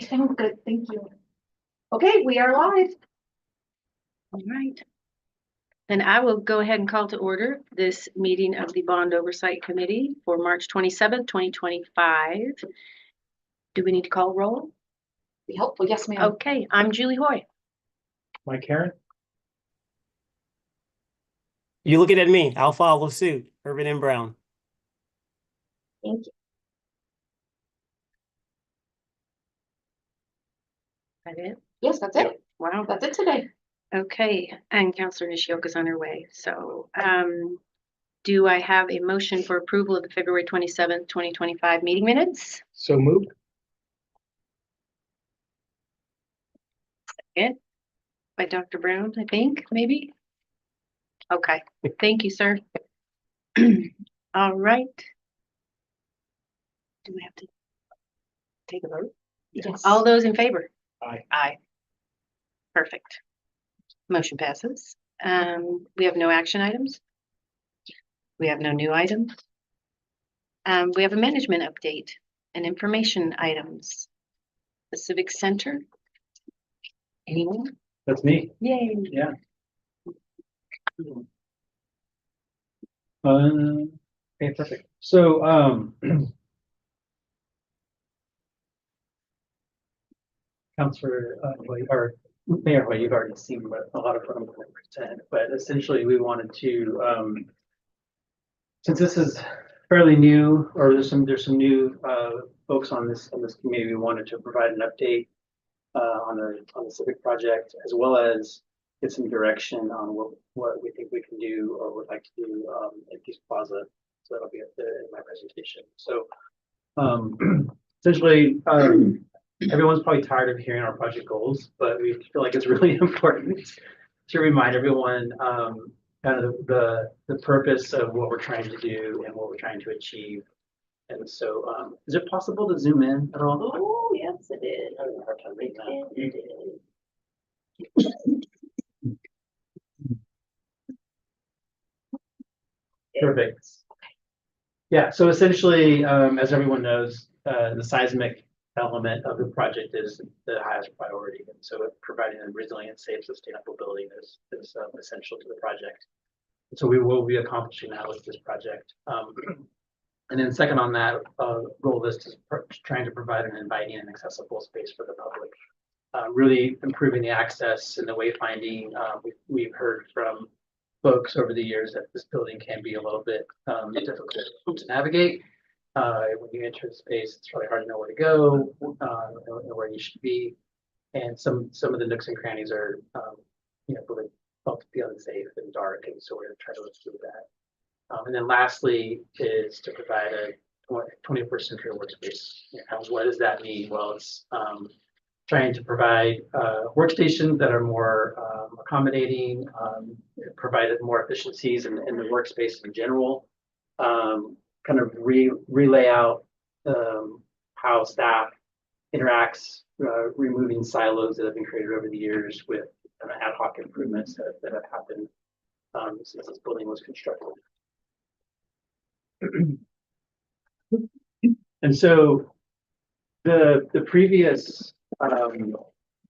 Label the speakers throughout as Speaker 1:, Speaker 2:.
Speaker 1: Sounds good, thank you. Okay, we are live.
Speaker 2: All right. Then I will go ahead and call to order this meeting of the Bond Oversight Committee for March 27th, 2025. Do we need to call roll?
Speaker 1: Be helpful, yes, ma'am.
Speaker 2: Okay, I'm Julie Hoy.
Speaker 3: Mike Karen?
Speaker 4: You looking at me, I'll follow suit. Urban and Brown.
Speaker 1: Thank you.
Speaker 2: That it?
Speaker 1: Yes, that's it.
Speaker 2: Wow.
Speaker 1: That's it today.
Speaker 2: Okay, and Counselor Nishioka's on her way. So do I have a motion for approval of the February 27th, 2025 meeting minutes?
Speaker 3: So moved.
Speaker 2: It by Dr. Brown, I think, maybe. Okay, thank you, sir. All right. Do we have to take a vote?
Speaker 1: Yes.
Speaker 2: All those in favor?
Speaker 3: Aye.
Speaker 2: Aye. Perfect. Motion passes. We have no action items. We have no new items. We have a management update and information items. The Civic Center. Anyone?
Speaker 3: That's me.
Speaker 2: Yay.
Speaker 3: Yeah. Okay, perfect. So, Councilor, or Mayor Hoy, you've already seen what a lot of what I'm going to present, but essentially we wanted to, since this is fairly new, or there's some new folks on this committee, we wanted to provide an update on the civic project, as well as get some direction on what we think we can do or would like to do at Peace Plaza. So that'll be at in my presentation. So essentially, everyone's probably tired of hearing our project goals, but we feel like it's really important to remind everyone kind of the purpose of what we're trying to do and what we're trying to achieve. And so, is it possible to zoom in at all?
Speaker 1: Oh, yes, it is.
Speaker 3: I have a hard time reading that.
Speaker 1: It is.
Speaker 3: Perfect. Yeah, so essentially, as everyone knows, the seismic element of the project is the highest priority. And so providing a resilient, safe, sustainable building is essential to the project. And so we will be accomplishing that with this project. And then second on that goal list is trying to provide an inviting and accessible space for the public. Really improving the access and the wayfinding. We've heard from folks over the years that this building can be a little bit difficult to navigate. When you enter the space, it's really hard to know where to go, know where you should be. And some of the nooks and crannies are, really felt to be unsafe and dark. And so we're going to try to improve that. And then lastly is to provide a 21st century workspace. What does that mean? Well, it's trying to provide workstations that are more accommodating, provided more efficiencies in the workspace in general, kind of relay out how staff interacts, removing silos that have been created over the years with ad hoc improvements that have happened since this building was constructed. And so the previous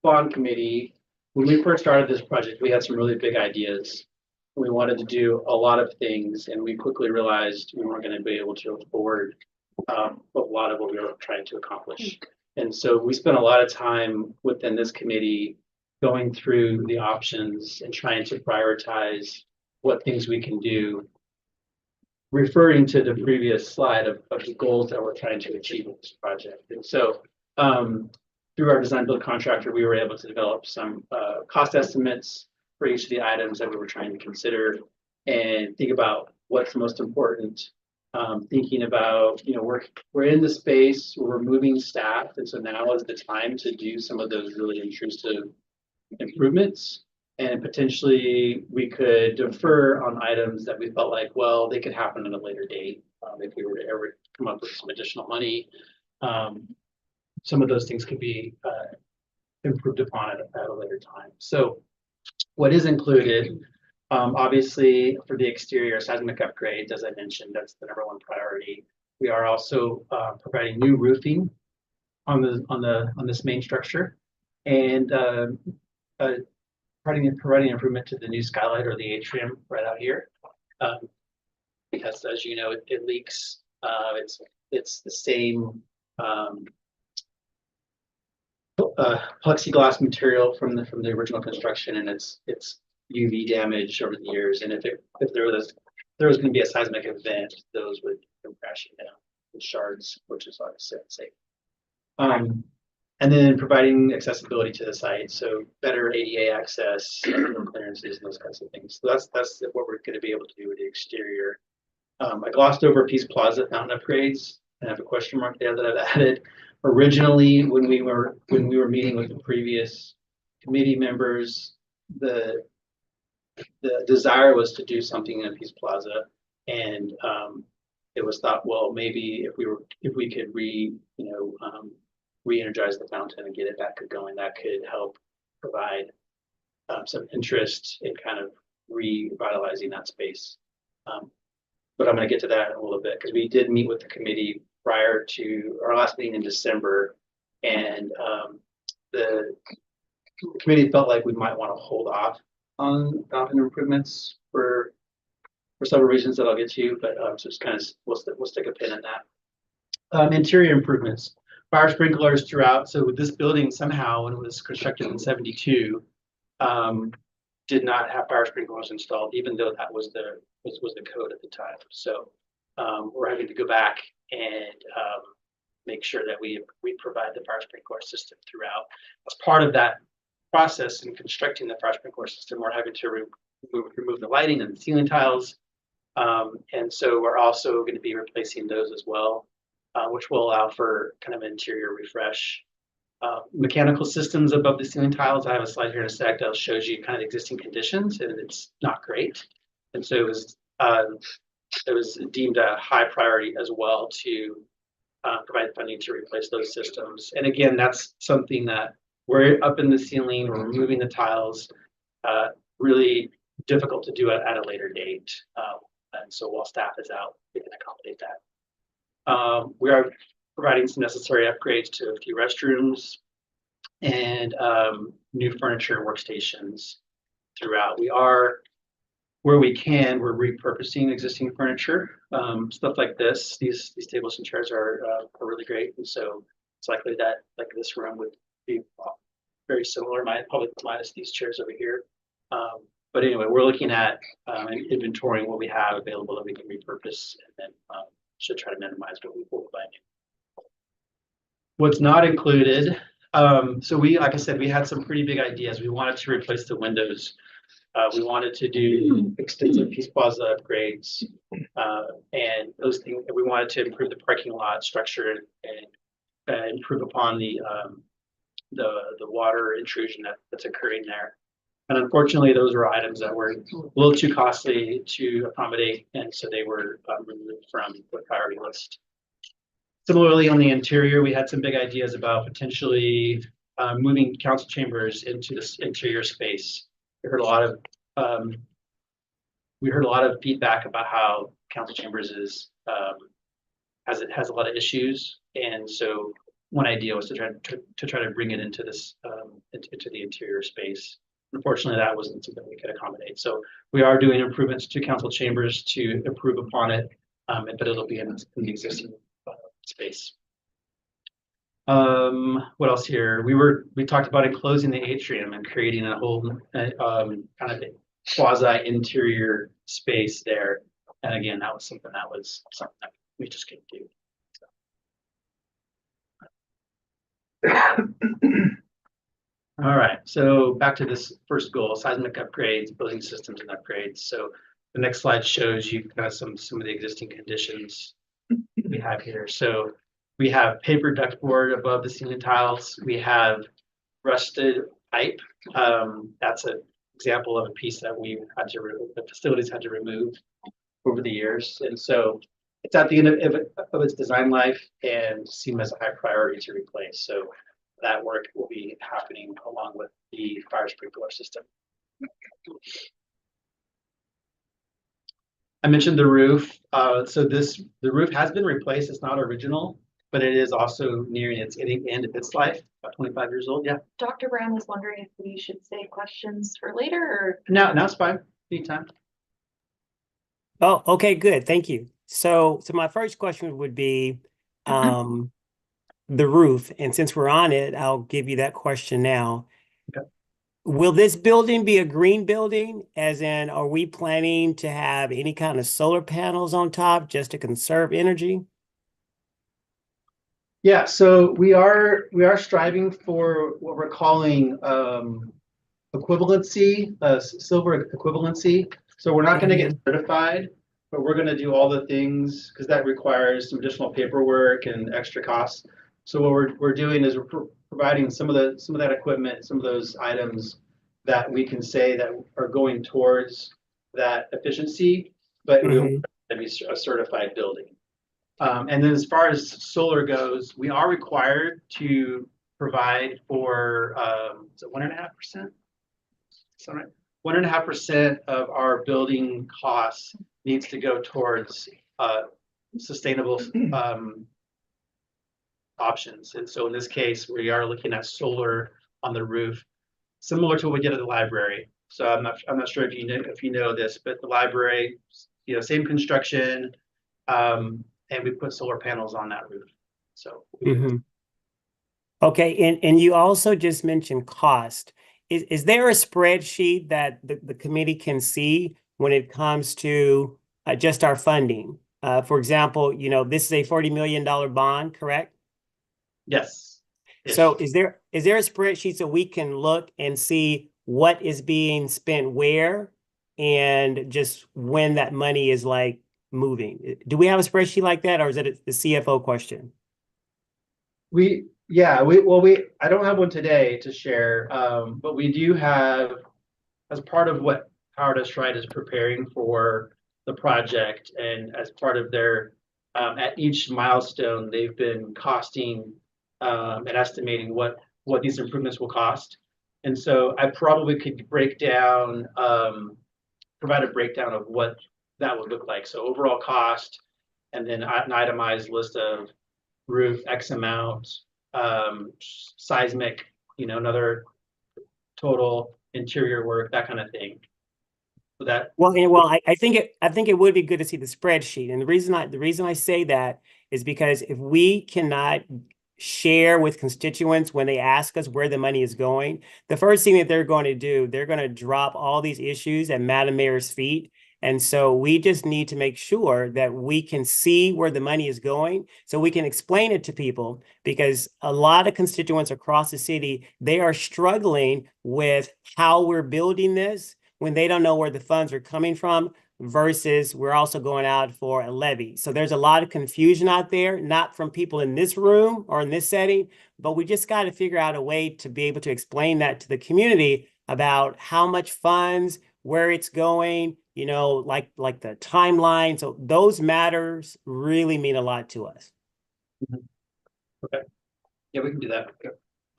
Speaker 3: bond committee, when we first started this project, we had some really big ideas. We wanted to do a lot of things, and we quickly realized we weren't going to be able to afford a lot of what we were trying to accomplish. And so we spent a lot of time within this committee going through the options and trying to prioritize what things we can do, referring to the previous slide of the goals that we're trying to achieve with this project. And so through our design build contractor, we were able to develop some cost estimates for each of the items that we were trying to consider and think about what's the most important. Thinking about, we're in the space, we're moving staff, and so now is the time to do some of those really intrusive improvements. And potentially we could defer on items that we felt like, well, they could happen at a later date if we were to ever come up with some additional money. Some of those things could be improved upon at a later time. So what is included, obviously for the exterior seismic upgrades, as I mentioned, that's the #1 priority. We are also providing new roofing on this main structure, and providing improvement to the new skylight or the atrium right out here. Because as you know, it leaks. It's the same plexiglass material from the original construction, and it's UV damage over the years. And if there was going to be a seismic event, those would come crashing down in shards, which is obviously unsafe. And then providing accessibility to the site, so better ADA access, clearances, and those kinds of things. So that's what we're going to be able to do with the exterior. I glossed over Peace Plaza fountain upgrades, and I have a question mark there that I've added. Originally, when we were meeting with the previous committee members, the desire was to do something in Peace Plaza, and it was thought, well, maybe if we could re-energize the fountain and get it back going, that could help provide some interest in kind of revitalizing that space. But I'm going to get to that in a little bit, because we did meet with the committee prior to our last meeting in December, and the committee felt like we might want to hold off on fountain improvements for several reasons that I'll get to, but just kind of we'll stick a pin in that. Interior improvements. Fire sprinklers throughout. So with this building, somehow when it was constructed in '72, did not have fire sprinklers installed, even though that was the code at the time. So we're having to go back and make sure that we provide the fire sprinkler system throughout. As part of that process in constructing the fire sprinkler system, we're having to remove the lighting and the ceiling tiles, and so we're also going to be replacing those as well. Which will allow for kind of interior refresh. Mechanical systems above the ceiling tiles. I have a slide here in a sec that shows you kind of existing conditions, and it's not great. And so it was deemed a high priority as well to provide funding to replace those systems. And again, that's something that we're up in the ceiling, we're removing the tiles, really difficult to do at a later date. And so while staff is out, we can accommodate that. We are providing some necessary upgrades to a few restrooms and new furniture and workstations throughout. We are, where we can, we're repurposing existing furniture. Stuff like this, these tables and chairs are really great, and so it's likely that like this room would be very similar, probably minus these chairs over here. But anyway, we're looking at and inventorying what we have available that we can repurpose, and then should try to minimize what we will buy new. What's not included, so like I said, we had some pretty big ideas. We wanted to replace the windows. We wanted to do extensive Peace Plaza upgrades, and those things. We wanted to improve the parking lot structure and improve upon the water intrusion that's occurring there. And unfortunately, those were items that were a little too costly to accommodate, and so they were removed from the priority list. Similarly, on the interior, we had some big ideas about potentially moving council chambers into this interior space. We heard a lot of feedback about how council chambers has a lot of issues, and so one idea was to try to bring it into this into the interior space. Unfortunately, that wasn't something we could accommodate. So we are doing improvements to council chambers to improve upon it, but it'll be in the existing space. What else here? We talked about enclosing the atrium and creating a whole kind of quasi interior space there. And again, that was something that we just couldn't do. So. All right, so back to this first goal: seismic upgrades, building systems and upgrades. So the next slide shows you kind of some of the existing conditions we have here. So we have paper ductboard above the ceiling tiles. We have rusted pipe. That's an example of a piece that the facilities had to remove over the years. And so it's at the end of its design life and seen as a high priority to replace. So that work will be happening along with the fire sprinkler system. I mentioned the roof. So the roof has been replaced. It's not original, but it is also nearing its end of its life, about 25 years old. Yeah.
Speaker 1: Dr. Brown was wondering if we should save questions for later or.
Speaker 3: No, now it's fine. Anytime.
Speaker 4: Oh, okay, good. Thank you. So my first question would be the roof. And since we're on it, I'll give you that question now.
Speaker 3: Okay.
Speaker 4: Will this building be a green building? As in, are we planning to have any kind of solar panels on top just to conserve energy?
Speaker 3: Yeah, so we are striving for what we're calling equivalency, silver equivalency. So we're not going to get certified, but we're going to do all the things because that requires some additional paperwork and extra costs. So what we're doing is we're providing some of that equipment, some of those items that we can say that are going towards that efficiency, but we will be a certified building. And then as far as solar goes, we are required to provide for is it 1.5%? Is that right? 1.5% of our building costs needs to go towards sustainable options. And so in this case, we are looking at solar on the roof, similar to what we did at the library. So I'm not sure if you know this, but the library, same construction, and we put solar panels on that roof. So
Speaker 4: okay, and you also just mentioned cost. Is there a spreadsheet that the committee can see when it comes to just our funding? For example, this is a $40 million bond, correct?
Speaker 3: Yes.
Speaker 4: So is there a spreadsheet so we can look and see what is being spent where and just when that money is like moving? Do we have a spreadsheet like that, or is it the CFO question?
Speaker 3: I don't have one today to share, but we do have, as part of what Howard Us Right is preparing for the project, and as part of their, at each milestone, they've been costing and estimating what these improvements will cost. And so I probably could provide a breakdown of what that would look like. So overall cost, and then an itemized list of roof X amount, seismic, another total interior work, that kind of thing. So that
Speaker 4: I think it would be good to see the spreadsheet. And the reason I say that is because if we cannot share with constituents when they ask us where the money is going, the first thing that they're going to do, they're going to drop all these issues at Madam Mayor's feet. And so we just need to make sure that we can see where the money is going so we can explain it to people, because a lot of constituents across the city, they are struggling with how we're building this when they don't know where the funds are coming from, versus we're also going out for a levy. So there's a lot of confusion out there, not from people in this room or in this setting, but we just got to figure out a way to be able to explain that to the community about how much funds, where it's going, like the timeline. So those matters really mean a lot to us.
Speaker 3: Okay. Yeah, we can do that.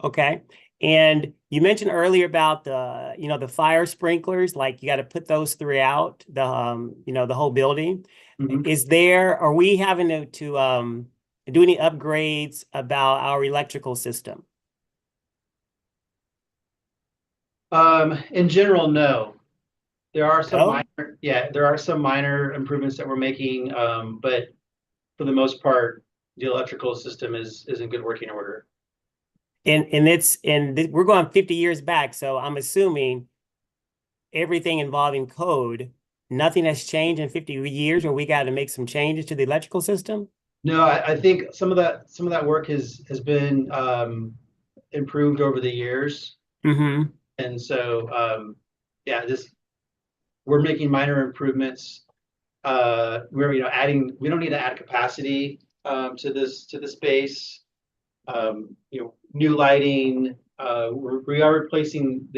Speaker 4: Okay. And you mentioned earlier about the fire sprinklers, like you got to put those throughout the whole building. Are we having to do any upgrades about our electrical system?
Speaker 3: In general, no. There are some minor improvements that we're making, but for the most part, the electrical system is in good working order.
Speaker 4: And we're going 50 years back, so I'm assuming everything involving code, nothing has changed in 50 years, or we got to make some changes to the electrical system? No,
Speaker 3: I think some of that work has been improved over the years. And so we're making minor improvements. We're adding, we don't need to add capacity to the space. New lighting. We are replacing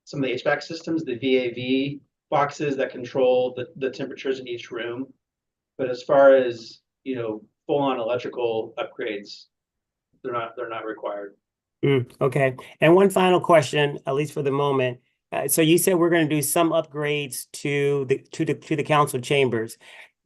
Speaker 3: some of the HVAC systems, the VAV boxes that control the temperatures in each room. But as far as full-on electrical upgrades, they're not required.
Speaker 4: Okay. And one final question, at least for the moment. So you said we're going to do some upgrades to the council chambers.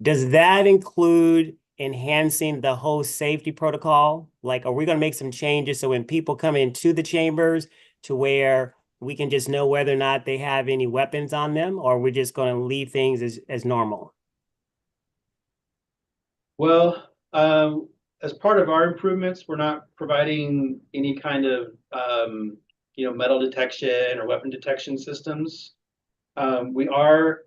Speaker 4: Does that include enhancing the whole safety protocol? Like, are we gonna make some changes so when people come into the chambers to where we can just know whether or not they have any weapons on them, or we're just gonna leave things as normal?
Speaker 3: Well, as part of our improvements, we're not providing any kind of, metal detection or weapon detection systems. We are,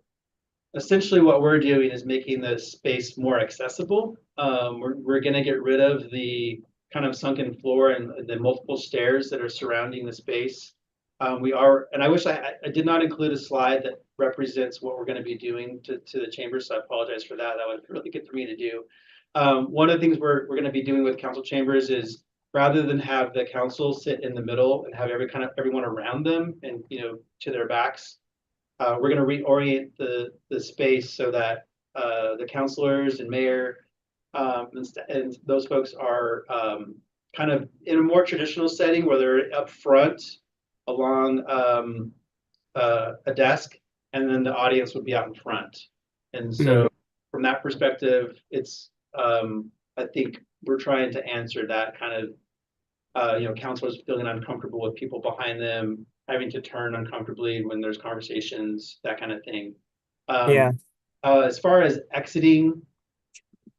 Speaker 3: essentially what we're doing is making the space more accessible. We're gonna get rid of the kind of sunken floor and the multiple stairs that are surrounding the space. And I wish I did not include a slide that represents what we're gonna be doing to the chamber, so I apologize for that. That would really good for me to do. One of the things we're gonna be doing with council chambers is rather than have the council sit in the middle and have everyone around them and, to their backs, we're gonna reorient the space so that the councilors and mayor and those folks are kind of in a more traditional setting where they're up front along a desk, and then the audience would be out in front. And so from that perspective, it's I think we're trying to answer that kind of counselors feeling uncomfortable with people behind them, having to turn uncomfortably when there's conversations, that kind of thing.
Speaker 4: Yeah.
Speaker 3: As far as exiting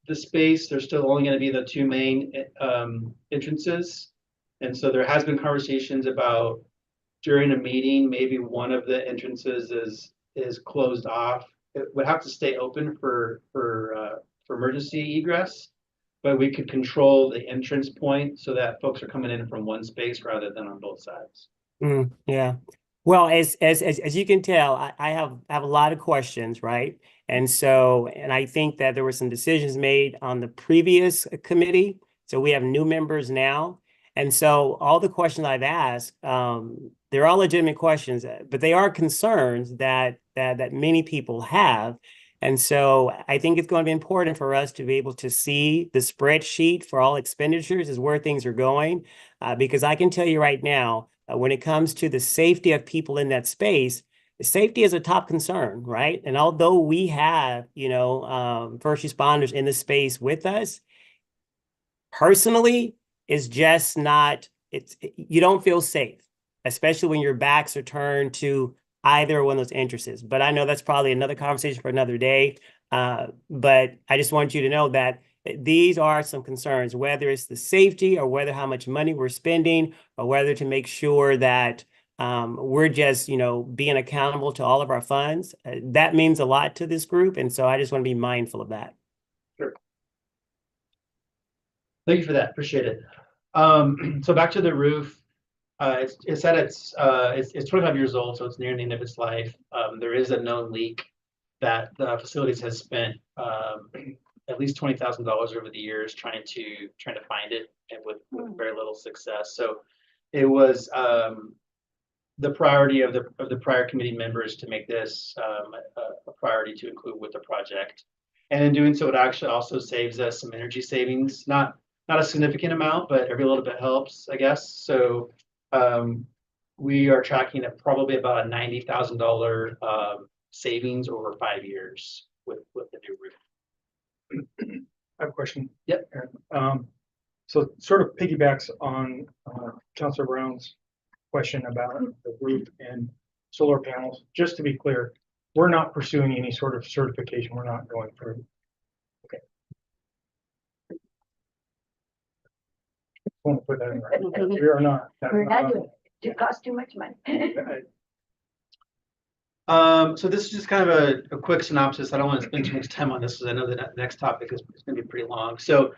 Speaker 3: the space, there's still only going to be the two main entrances. And so there has been conversations about during a meeting, maybe one of the entrances is closed off. It would have to stay open for emergency egress, but we could control the entrance point so that folks are coming in from one space rather than on both sides.
Speaker 4: Yeah. Well, as you can tell, I have a lot of questions, right? And I think that there were some decisions made on the previous committee. So we have new members now. And so all the questions I've asked, they're all legitimate questions, but they are concerns that many people have. And so I think it's going to be important for us to be able to see the spreadsheet for all expenditures is where things are going. Because I can tell you right now, when it comes to the safety of people in that space, safety is a top concern, right? And although we have, first responders in the space with us, personally, it's just not, you don't feel safe, especially when your backs are turned to either one of those entrances. But I know that's probably another conversation for another day. But I just want you to know that these are some concerns, whether it's the safety or whether how much money we're spending or whether to make sure that we're just, being accountable to all of our funds. That means a lot to this group. And so I just want to be mindful of that.
Speaker 3: Sure. Thank you for that. Appreciate it. So back to the roof. It's 25 years old, so it's nearing the end of its life. There is a known leak that the facilities has spent at least $20,000 over the years trying to find it, and with very little success. So it was the priority of the prior committee members to make this a priority to include with the project. And in doing so, it actually also saves us some energy savings, not a significant amount, but every little bit helps, I guess. So we are tracking at probably about a $90,000 savings over 5 years with the new roof.
Speaker 5: I have a question.
Speaker 3: Yep.
Speaker 5: Aaron. So sort of piggybacks on Councilor Brown's question about the roof and solar panels. Just to be clear, we're not pursuing any sort of certification. We're not going through. Okay. Want to put that in right? We are not.
Speaker 1: We're not doing it. It costs too much money.
Speaker 3: So this is just kind of a quick synopsis. I don't want to spend too much time on this because I know the next topic is going to be pretty long. So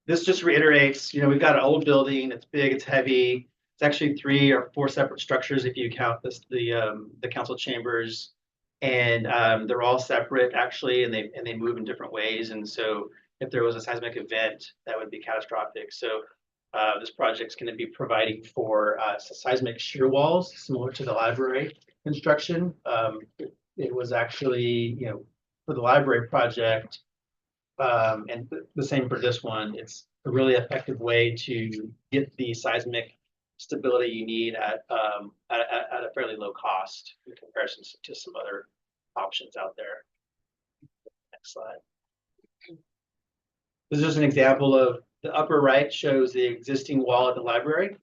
Speaker 3: this just reiterates, we've got an old building. It's big, it's heavy. It's actually 3 or 4 separate structures if you count the council chambers, and they're all separate actually, and they move in different ways. And so if there was a seismic event, that would be catastrophic. So this project's going to be providing for seismic shear walls similar to the library construction. It was actually, for the library project, and the same for this one, it's a really effective way to get the seismic stability you need at a fairly low cost in comparison to some other options out there. Next slide. This is just an example of the upper right shows the existing wall at the library.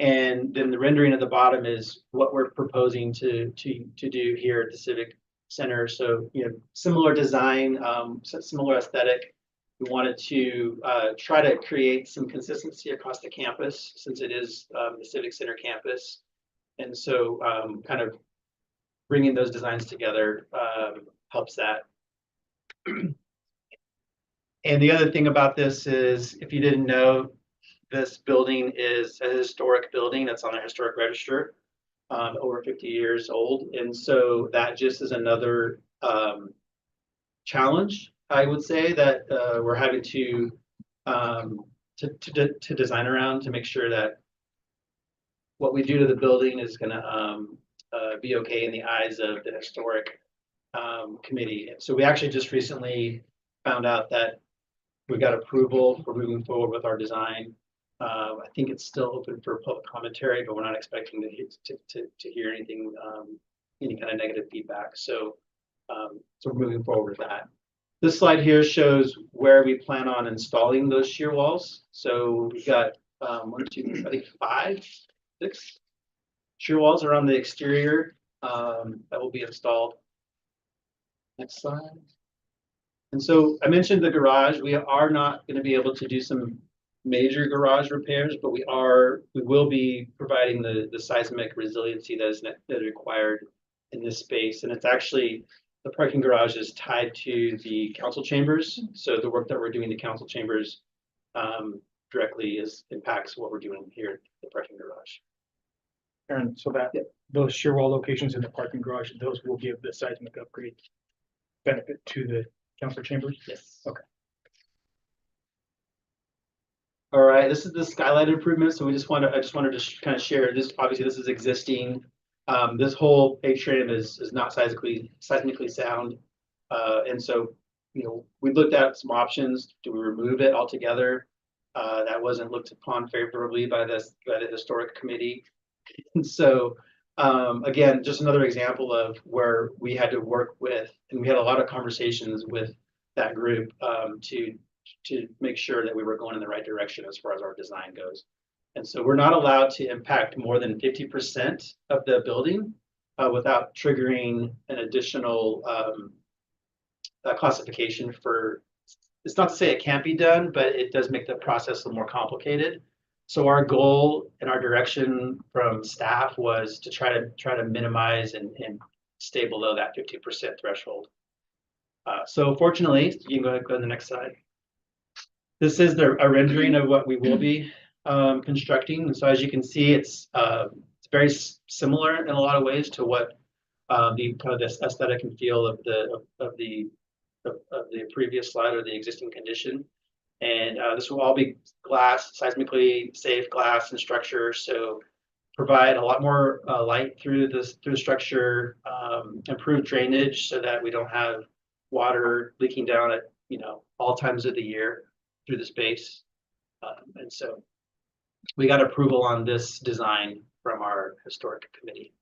Speaker 3: And then the rendering at the bottom is what we're proposing to do here at the Civic Center. So, similar design, similar aesthetic. We wanted to try to create some consistency across the campus since it is the Civic Center campus. And so kind of bringing those designs together helps that. And the other thing about this is, if you didn't know, this building is a historic building. It's on the historic register, over 50 years old. And so that just is another challenge, I would say, that we're having to design around to make sure that what we do to the building is going to be okay in the eyes of the historic committee. And so we actually just recently found out that we got approval for moving forward with our design. I think it's still open for public commentary, but we're not expecting to hear anything, any kind of negative feedback. So we're moving forward with that. This slide here shows where we plan on installing those shear walls. So we've got 1, 2, I think 5, 6 shear walls around the exterior that will be installed. Next slide. And so I mentioned the garage. We are not going to be able to do some major garage repairs, but we will be providing the seismic resiliency that is required in this space. And it's actually, the parking garage is tied to the council chambers. So the work that we're doing in the council chambers directly impacts what we're doing here at the parking garage.
Speaker 5: And so that those shear wall locations in the parking garage, those will give the seismic upgrade benefit to the council chambers?
Speaker 3: Yes.
Speaker 5: Okay.
Speaker 3: All right, this is the skylight improvement. So I just wanted to kind of share this. Obviously, this is existing. This whole atrium is not seismically sound. And so, we looked at some options. Do we remove it altogether? That wasn't looked upon favorably by the historic committee. And so, again, just another example of where we had to work with, and we had a lot of conversations with that group to make sure that we were going in the right direction as far as our design goes. And so we're not allowed to impact more than 50% of the building without triggering an additional classification for, it's not to say it can't be done, but it does make the process a little more complicated. So our goal and our direction from staff was to try to minimize and stay below that 50% threshold. So fortunately, you can go to the next slide. This is a rendering of what we will be constructing. And so as you can see, it's very similar in a lot of ways to what this aesthetic and feel of the previous slide or the existing condition. And this will all be glass, seismically safe glass and structure. So provide a lot more light through the structure, improve drainage so that we don't have water leaking down at all times of the year through the space. And so we got approval on this design from our historic committee.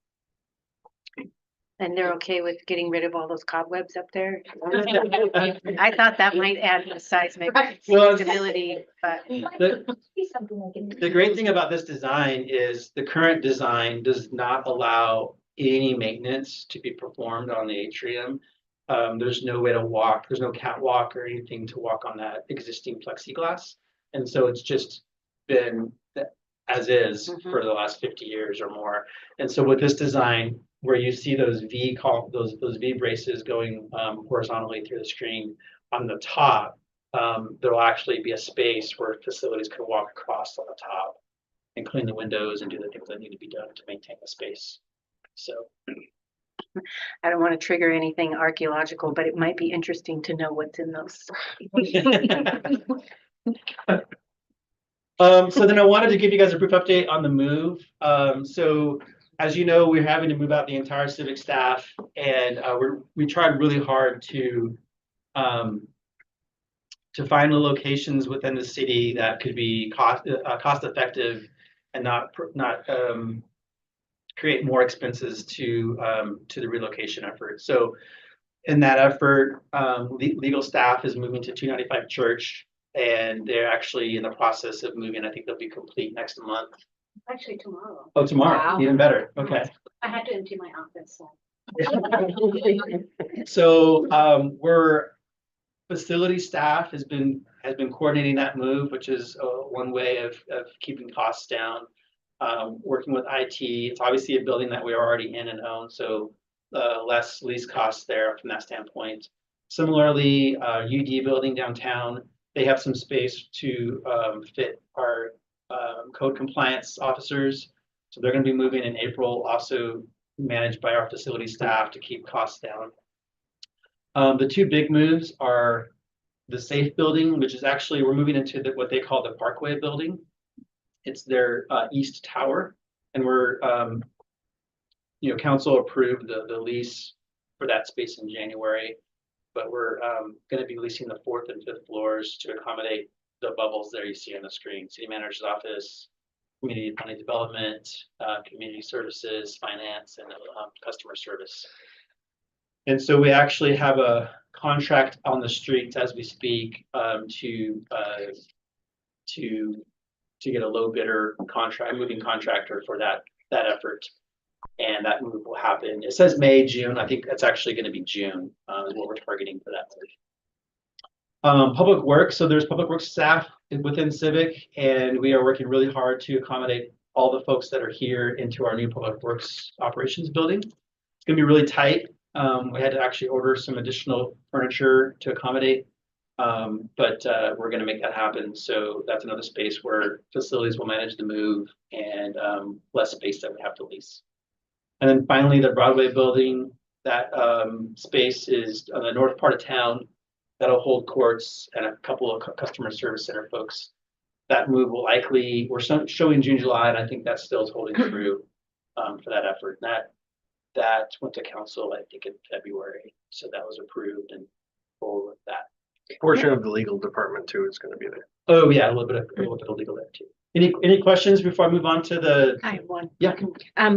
Speaker 2: And they're okay with getting rid of all those cobwebs up there? I thought that might add to seismic
Speaker 3: Well,
Speaker 2: stability, but
Speaker 3: the great thing about this design is the current design does not allow any maintenance to be performed on the atrium. There's no way to walk. There's no catwalk or anything to walk on that existing plexiglass. And so it's just been as is for the last 50 years or more. And so with this design, where you see those V braces going horizontally through the screen on the top, there will actually be a space where facilities can walk across on the top and clean the windows and do the things that need to be done to maintain the space. So
Speaker 2: I don't want to trigger anything archaeological, but it might be interesting to know what's in those.
Speaker 3: So then I wanted to give you guys a brief update on the move. So as you know, we're having to move out the entire civic staff, and we tried really hard to find the locations within the city that could be cost effective and not create more expenses to the relocation effort. So in that effort, legal staff is moving to 295 Church, and they're actually in the process of moving. I think they'll be complete next month.
Speaker 1: Actually, tomorrow.
Speaker 3: Oh, tomorrow,
Speaker 1: Wow.
Speaker 3: even better. Okay.
Speaker 1: I had to empty my office, so.
Speaker 3: So we're facility staff has been coordinating that move, which is one way of keeping costs down. Working with IT, it's obviously a building that we are already in and own, so less lease costs there from that standpoint. Similarly, UD building downtown, they have some space to fit our code compliance officers. So they're going to be moving in April, also managed by our facility staff to keep costs down. The two big moves are the SAFE building, which is actually, we're moving into what they call the Parkway building. It's their east tower, and we're, council approved the lease for that space in January, but we're going to be leasing the 4th and 5th floors to accommodate the bubbles there you see on the screen: city manager's office, community planning development, community services, finance, and customer service. And so we actually have a contract on the streets as we speak to get a low bidder moving contractor for that effort. And that move will happen. It says May, June. I think that's actually going to be June is what we're targeting for that move. Public Works. So there's Public Works staff within Civic, and we are working really hard to accommodate all the folks that are here into our new Public Works operations building. It's going to be really tight. We had to actually order some additional furniture to accommodate, but we're going to make that happen. So that's another space where facilities will manage the move and less space that we have to lease. And then finally, the Broadway building, that space is on the north part of town. That'll hold courts and a couple of customer service center folks. That move will likely, we're showing June, July, and I think that still is holding true for that effort. That went to council, I think, in February. So that was approved and forward with that.
Speaker 6: Portion of the legal department too is going to be there.
Speaker 3: Oh yeah, a little bit of legal there too. Any questions before I move on to the?
Speaker 2: I have one.
Speaker 3: Yeah.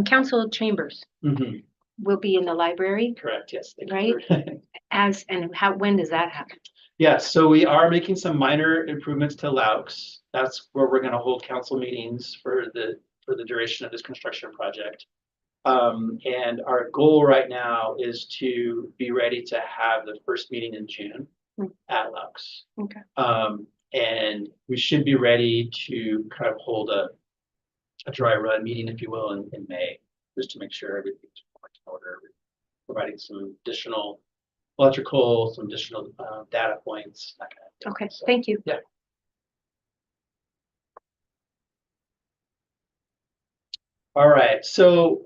Speaker 2: Council chambers
Speaker 3: Mhm.
Speaker 2: will be in the library
Speaker 3: Correct. Yes. Thank you for-
Speaker 2: when does that happen?
Speaker 3: Yeah. So we are making some minor improvements to Laux. That's where we're going to hold council meetings for the duration of this construction project. And our goal right now is to be ready to have the first meeting in June at Laux.
Speaker 2: Okay.
Speaker 3: And we should be ready to kind of hold a dry run meeting, if you will, in May, just to make sure everything's in order, providing some additional electrical, some additional data points, that kind of thing.
Speaker 2: Okay,
Speaker 3: So,
Speaker 2: thank you.
Speaker 3: Yeah. All right, so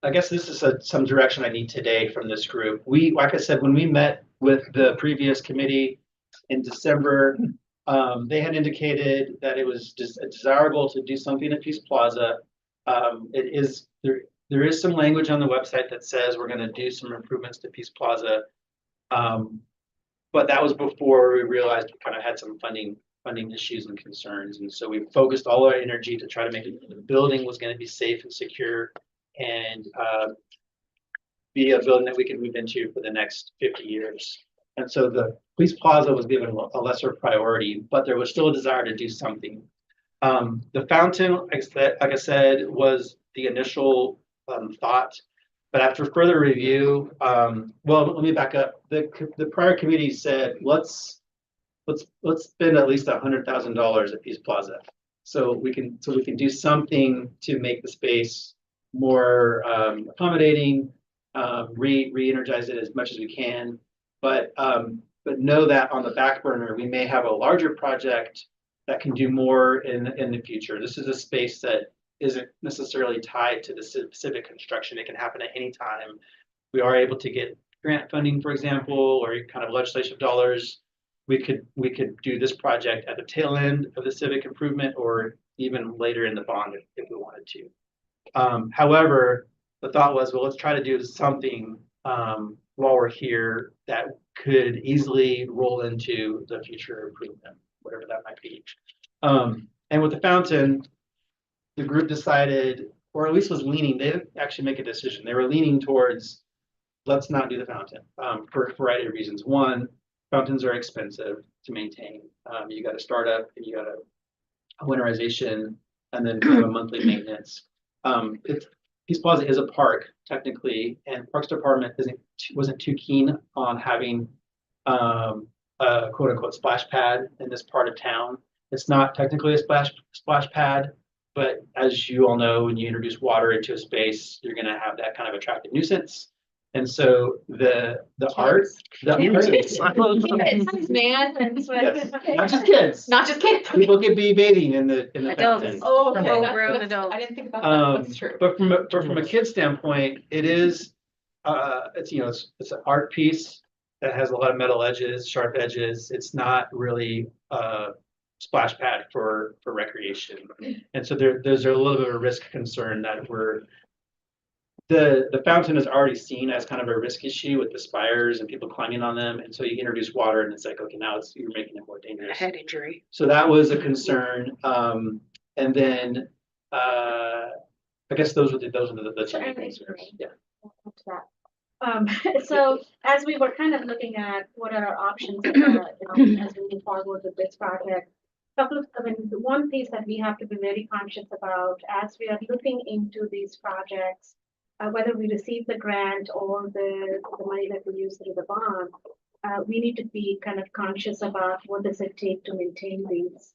Speaker 3: I guess this is some direction I need today from this group. Like I said, when we met with the previous committee in December, they had indicated that it was desirable to do something at Peace Plaza. There is some language on the website that says we're going to do some improvements to Peace Plaza, but that was before we realized we kind of had some funding issues and concerns, and so we focused all our energy to try to make the building was going to be safe and secure and be a building that we can move into for the next 50 years. And so the Peace Plaza was given a lesser priority, but there was still a desire to do something. The fountain, like I said, was the initial thought, but after further review, well, let me back up. The prior committee said, let's spend at least $100,000 at Peace Plaza, so we can do something to make the space more accommodating, re-energize it as much as we can, but know that on the back burner we may have a larger project that can do more in the future. This is a space that isn't necessarily tied to the specific construction. It can happen at any time. We are able to get grant funding, for example, or kind of legislative dollars. We could do this project at the tail end of the civic improvement or even later in the bond if we wanted to. However, the thought was, well, let's try to do something while we're here that could easily roll into the future improvement, whatever that might be. And with the fountain, the group decided, or at least was leaning, they didn't actually make a decision. They were leaning towards, let's not do the fountain for a variety of reasons. One, fountains are expensive to maintain. You got a startup and you got a winterization and then kind of a monthly maintenance. Peace Plaza is a park technically, and Parks Department wasn't too keen on having a quote unquote splash pad in this part of town. It's not technically a splash pad, but as you all know, when you introduce water into a space, you're going to have that kind of attractive nuisance. And so the art,
Speaker 1: Kids, man, and so-
Speaker 3: yes, not just kids,
Speaker 1: Not just kids.
Speaker 3: people could be bathing in the
Speaker 2: Adults.
Speaker 3: fountain.
Speaker 1: Oh, okay,
Speaker 2: Full-grown
Speaker 1: that's-
Speaker 2: adults.
Speaker 1: I didn't think about that, that's true.
Speaker 3: But from a kid standpoint, it is, it's, you know, it's an art piece that has a lot of metal edges, sharp edges. It's not really a splash pad for recreation. And so there's a little bit of a risk concern that the fountain is already seen as kind of a risk issue with the spires and people climbing on them. And so you introduce water and it's like, okay, now you're making it more dangerous.
Speaker 2: Head injury.
Speaker 3: So that was a concern. And then I guess those were the two main concerns. Yeah.
Speaker 7: to that. So as we were kind of looking at what are our options, as we move forward with this project, the one piece that we have to be very conscious about as we are looking into these projects, whether we receive the grant or the money that we use through the bond, we need to be kind of conscious about what does it take to maintain these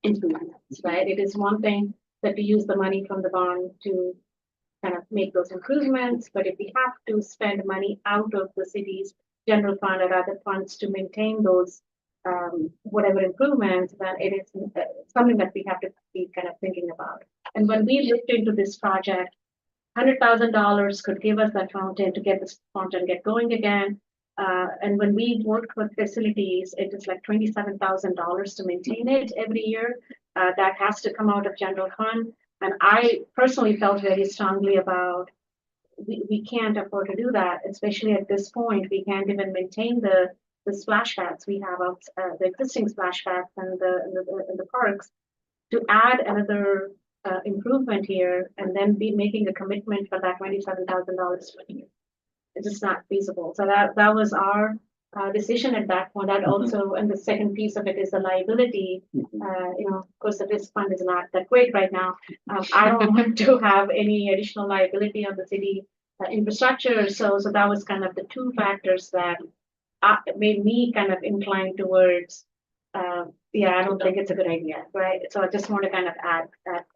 Speaker 7: improvements, right? It is one thing that we use the money from the bond to kind of make those improvements, but if we have to spend money out of the city's general fund or other funds to maintain those whatever improvements, then it is something that we have to be kind of thinking about. And when we looked into this project, $100,000 could give us that fountain to get this fountain get going again. And when we worked with facilities, it is like $27,000 to maintain it every year. That has to come out of general fund. And I personally felt very strongly about we can't afford to do that, especially at this point. We can't even maintain the splash pads we have out, the existing splash pads and the parks. To add another improvement here and then be making a commitment for that $27,000 for the year. It's just not feasible. So that was our decision at that point. That also, and the second piece of it is the liability. Of course, the risk fund is not that great right now. I don't want to have any additional liability on the city infrastructure. So that was kind of the two factors that made me kind of inclined towards, I don't think it's a good idea, right? So I just want to kind of add that.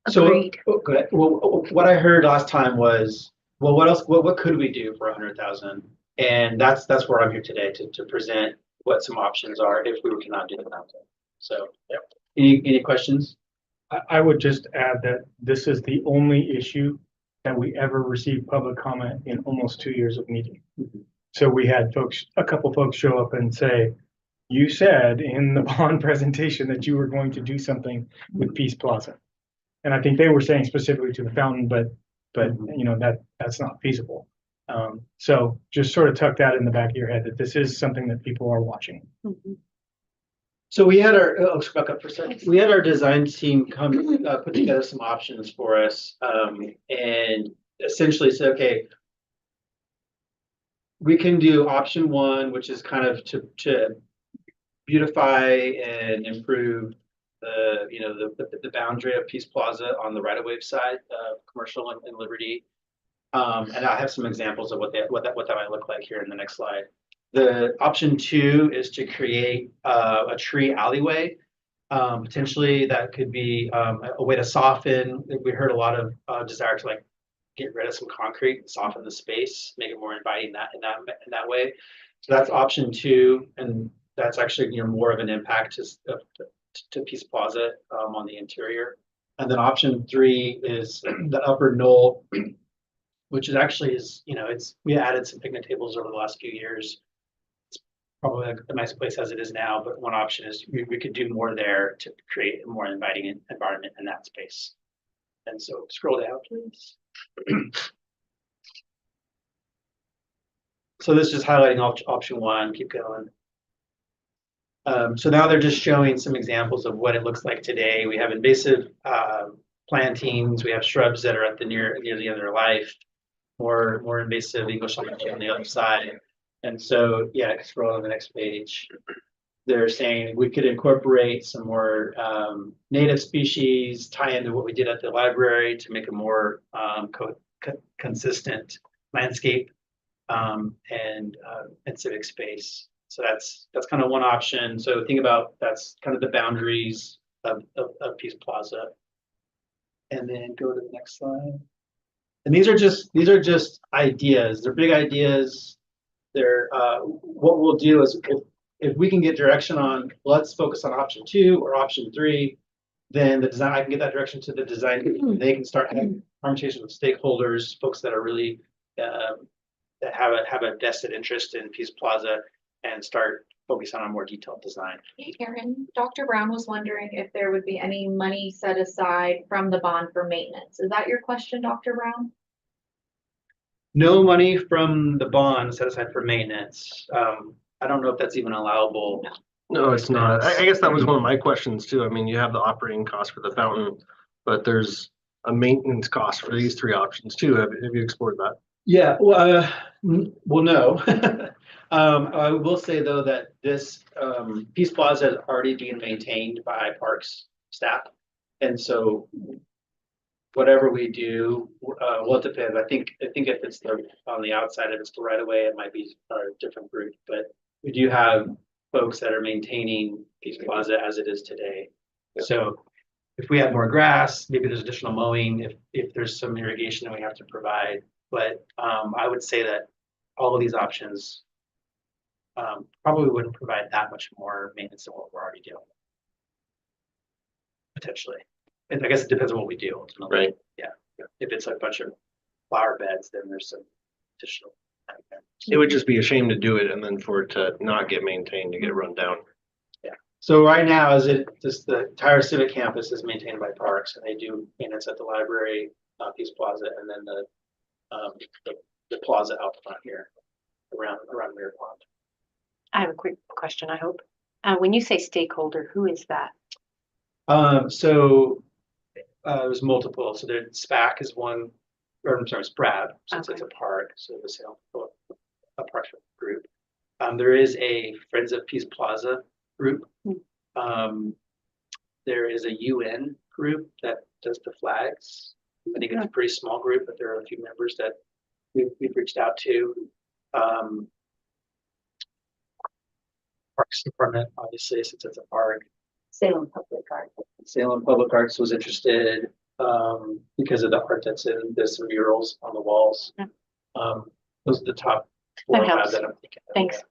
Speaker 3: So,
Speaker 2: Agreed.
Speaker 3: go ahead. Well, what I heard last time was, well, what else? What could we do for 100,000? And that's where I'm here today to present what some options are if we cannot do the fountain. So, yeah. Any questions?
Speaker 5: I would just add that this is the only issue that we ever received public comment in almost 2 years of meeting. So we had a couple folks show up and say, you said in the bond presentation that you were going to do something with Peace Plaza. And I think they were saying specifically to the fountain, but that's not feasible. So just sort of tuck that in the back of your head that this is something that people are watching.
Speaker 3: So we had let's back up for a second. We had our design team come put together some options for us, and essentially said, okay, we can do option one, which is kind of to beautify and improve the boundary of Peace Plaza on the right-of-way side of Commercial and Liberty. And I have some examples of what that might look like here in the next slide. The option two is to create a tree alleyway. Potentially that could be a way to soften. We heard a lot of desire to like get rid of some concrete, soften the space, make it more inviting in that way. So that's option two, and that's actually more of an impact to Peace Plaza on the interior. And then option three is the upper knoll, which is actually we added some picnic tables over the last few years. It's probably a nice place as it is now, but one option is we could do more there to create a more inviting environment in that space. And so scroll down, please. So this is highlighting option one, keep going. So now they're just showing some examples of what it looks like today. We have invasive plantings, we have shrubs that are at near the end of their life, more invasive English on the other side. And so, yeah, scroll on the next page. They're saying we could incorporate some more native species, tie into what we did at the library to make a more consistent landscape and civic space. So that's kind of one option. So think about that's kind of the boundaries of Peace Plaza. And then go to the next slide. And these are just ideas. They're big ideas. They're what we'll do is if we can get direction on let's focus on option 2 or option 3, then the design I can get that direction to the design. They can start having conversations with stakeholders, folks that are really that have a vested interest in Peace Plaza, and start focusing on more detailed design.
Speaker 1: Hey, Aaron, Dr. Brown was wondering if there would be any money set aside from the bond for maintenance. Is that your question, Dr. Brown?
Speaker 3: No money from the bond set aside for maintenance. I don't know if that's even allowable.
Speaker 6: No, it's not. I guess that was one of my questions too. I mean, you have the operating cost for the fountain, but there's a maintenance cost for these 3 options too. Have you explored that?
Speaker 3: Yeah, well, no. I will say though that this Peace Plaza is already being maintained by Parks staff, and so whatever we do, well, it depends. I think if it's on the outside, if it's the right of way, it might be a different group. But we do have folks that are maintaining Peace Plaza as it is today.
Speaker 6: Yep.
Speaker 3: So if we have more grass, maybe there's additional mowing. If there's some irrigation that we have to provide. But I would say that all of these options probably wouldn't provide that much more maintenance than what we're already doing. Potentially. And I guess it depends on what we do ultimately.
Speaker 6: Right.
Speaker 3: Yeah. If it's a bunch of flower beds, then there's some additional.
Speaker 6: It would just be a shame to do it and then for it to not get maintained, to get run down.
Speaker 3: Yeah. So right now, the entire civic campus is maintained by Parks, and they do maintenance at the library, Peace Plaza, and then the plaza out front here around Mirror Pond.
Speaker 2: I have a quick question, I hope. When you say stakeholder, who is that?
Speaker 3: So there's multiple. So there SPAC is one, or I'm sorry, SPRAD, since it's a park, so the sale a park group. There is a Friends of Peace Plaza group. There is a UN group that does the flags. I think it's a pretty small group, but there are a few members that we've reached out to. Parks Department, obviously, since it's a park.
Speaker 1: Salem Public Art.
Speaker 3: Salem Public Arts was interested because of the art that's in. There's some murals on the walls.
Speaker 2: Yeah.
Speaker 3: Those are the top 4
Speaker 2: That
Speaker 3: or 5
Speaker 2: helps.
Speaker 3: that I'm thinking of.
Speaker 2: Thanks.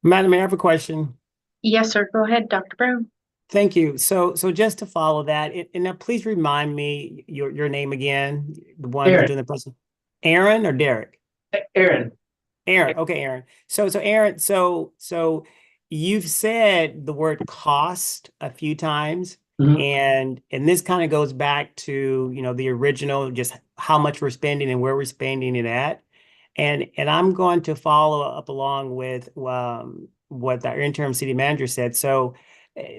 Speaker 4: Madam Mayor, I have a question.
Speaker 2: Yes, sir. Go ahead, Dr. Brown.
Speaker 4: Thank you. So just to follow that, and now please remind me your name again, the one who's
Speaker 3: Aaron.
Speaker 4: doing the presentation. Aaron or Derek?
Speaker 3: Aaron.
Speaker 4: Aaron. Okay, Aaron. So Aaron, so you've said the word cost a few times,
Speaker 3: Mhm.
Speaker 4: and this kind of goes back to, the original, just how much we're spending and where we're spending it at. And I'm going to follow up along with what our interim city manager said. So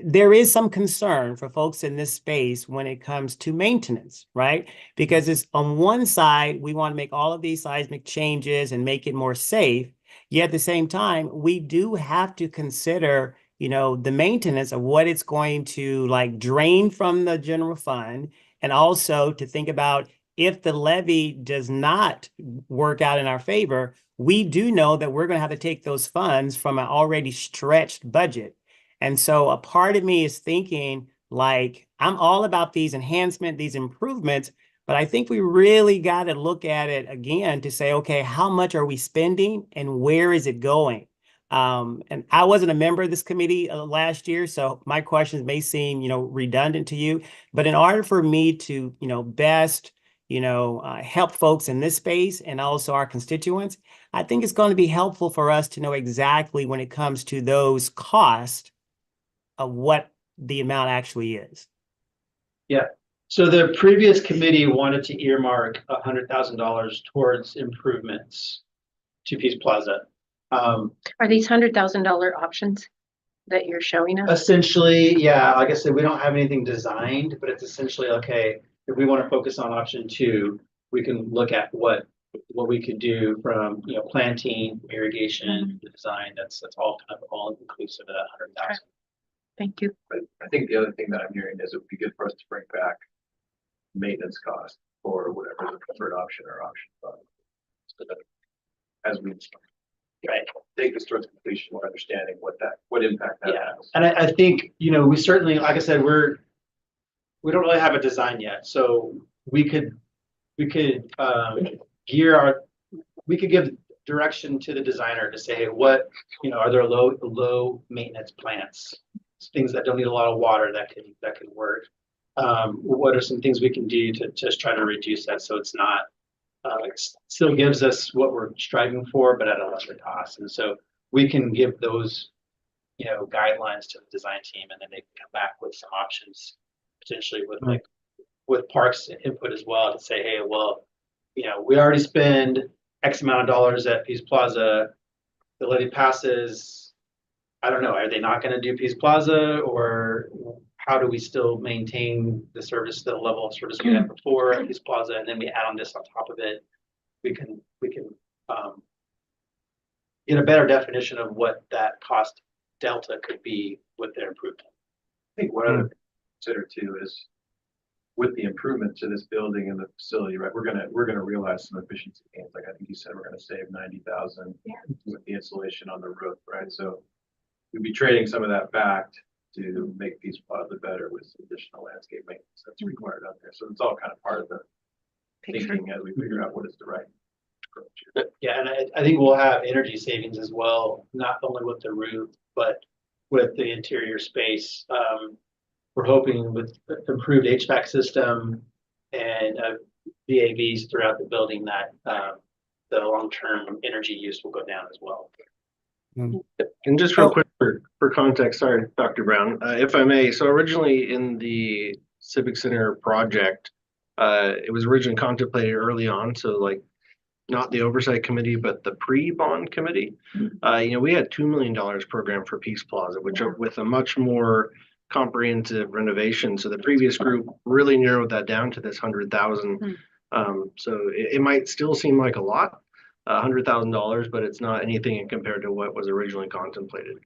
Speaker 4: there is some concern for folks in this space when it comes to maintenance, right? Because it's on one side, we want to make all of these seismic changes and make it more safe. Yet at the same time, we do have to consider, the maintenance of what it's going to drain from the general fund, and also to think about if the levy does not work out in our favor, we do know that we're going to have to take those funds from an already stretched budget. And so a part of me is thinking I'm all about these enhancements, these improvements, but I think we really got to look at it again to say, okay, how much are we spending and where is it going? And I wasn't a member of this committee last year, so my questions may seem, redundant to you, but in order for me to, best, help folks in this space and also our constituents, I think it's going to be helpful for us to know exactly when it comes to those costs of what the amount actually is.
Speaker 3: Yeah. So the previous committee wanted to earmark $100,000 towards improvements to Peace Plaza.
Speaker 2: Are these $100,000 options that you're showing us?
Speaker 3: Essentially, yeah, like I said, we don't have anything designed, but it's essentially, okay, if we want to focus on option 2, we can look at what what we could do from, planting, irrigation, design, that's all kind of all inclusive of that 100,000.
Speaker 2: Thank you.
Speaker 8: But I think the other thing that I'm hearing is it would be good for us to bring back maintenance cost or whatever the preferred option or option. So that as we
Speaker 3: Right.
Speaker 8: take this towards completion, we're understanding what impact that
Speaker 3: Yeah.
Speaker 8: has.
Speaker 3: And I think, we certainly, like I said, we don't really have a design yet, so we could give direction to the designer to say, hey, what, are there low maintenance plants? Things that don't need a lot of water that can work. What are some things we can do to just try to reduce that so it's not, it still gives us what we're striving for, but at a lesser cost. And so we can give those, guidelines to the design team, and then they can come back with some options, potentially with Parks input as well, to say, hey, well, we already spend X amount of dollars at Peace Plaza. The levy passes. I don't know. Are they not going to do Peace Plaza, or how do we still maintain the level of service we had before at Peace Plaza, and then we add on this on top of it? We can get a better definition of what that cost delta could be with their improvement.
Speaker 8: I think one other thing to consider too is with the improvement to this building and the facility, right, we're gonna realize some efficiency gains. Like I think you said, we're gonna save 90,000 with the insulation on the roof, right? So we'd be trading some of that back to make Peace Plaza better with some additional landscape maintenance that's required out there. So it's all kind of part of the thinking as we figure out what is the right approach.
Speaker 3: Yeah, and I think we'll have energy savings as well, not only with the roof, but with the interior space. We're hoping with improved HVAC system and VAVs throughout the building that the long-term energy use will go down as well.
Speaker 6: And just real quick for context, sorry, Dr. Brown, if I may. So originally in the Civic Center project, it was originally contemplated early on. So like not the oversight committee, but the pre-bond committee. We had $2 million programmed for Peace Plaza, which with a much more comprehensive renovation. So the previous group really narrowed that down to this 100,000. So it might still seem like a lot, $100,000, but it's not anything compared to what was originally contemplated.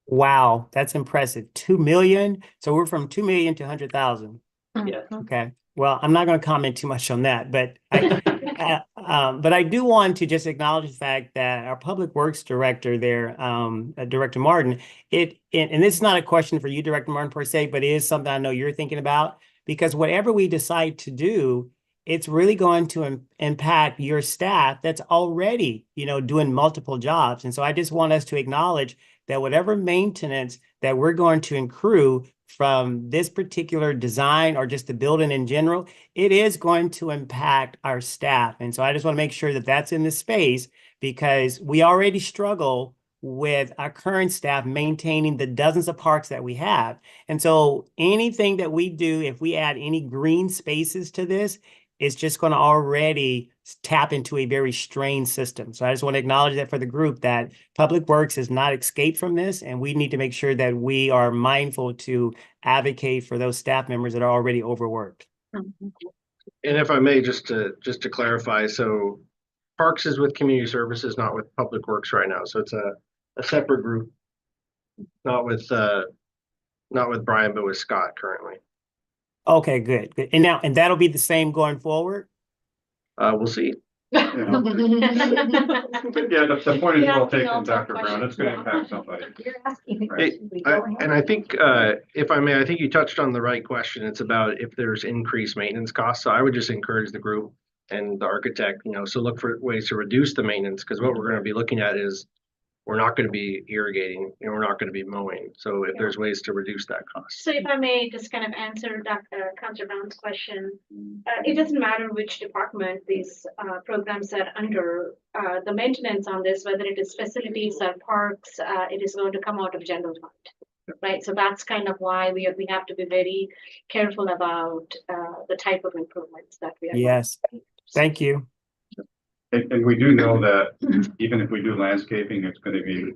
Speaker 4: Wow, that's impressive. 2 million. So we're from 2 million to 100,000.
Speaker 3: Yeah.
Speaker 4: Okay. Well, I'm not going to comment too much on that, but I do want to just acknowledge the fact that our public works director there, Director Martin, and this is not a question for you, Director Martin, per se, but it is something I know you're thinking about, because whatever we decide to do, it's really going to impact your staff that's already, doing multiple jobs. And so I just want us to acknowledge that whatever maintenance that we're going to accrue from this particular design or just the building in general, it is going to impact our staff. And so I just want to make sure that that's in the space, because we already struggle with our current staff maintaining the dozens of parks that we have. And so anything that we do, if we add any green spaces to this, it's just going to already tap into a very strained system. So I just want to acknowledge that for the group, that Public Works has not escaped from this, and we need to make sure that we are mindful to advocate for those staff members that are already overworked.
Speaker 6: And if I may, just to clarify, so Parks is with Community Services, not with Public Works right now. So it's a separate group, not with Brian, but with Scott currently.
Speaker 4: Okay, good. And that'll be the same going forward?
Speaker 6: We'll see.
Speaker 9: Yeah, the point is
Speaker 7: You're
Speaker 9: well
Speaker 7: asking
Speaker 9: taken,
Speaker 7: all tough
Speaker 9: Dr. Brown. It's gonna impact somebody.
Speaker 1: You're asking the
Speaker 9: Right.
Speaker 1: questions. Go ahead.
Speaker 6: And I think, if I may, I think you touched on the right question. It's about if there's increased maintenance costs. So I would just encourage the group and the architect, so look for ways to reduce the maintenance, because what we're going to be looking at is we're not going to be irrigating, we're not going to be mowing. So if there's ways to reduce that cost.
Speaker 7: So if I may just kind of answer Councilor Brown's question, it doesn't matter which department these programs are under. The maintenance on this, whether it is facilities or parks, it is going to come out of general fund, right? So that's kind of why we have to be very careful about the type of improvements that we are.
Speaker 4: Yes. Thank you.
Speaker 9: And we do know that even if we do landscaping, it's gonna be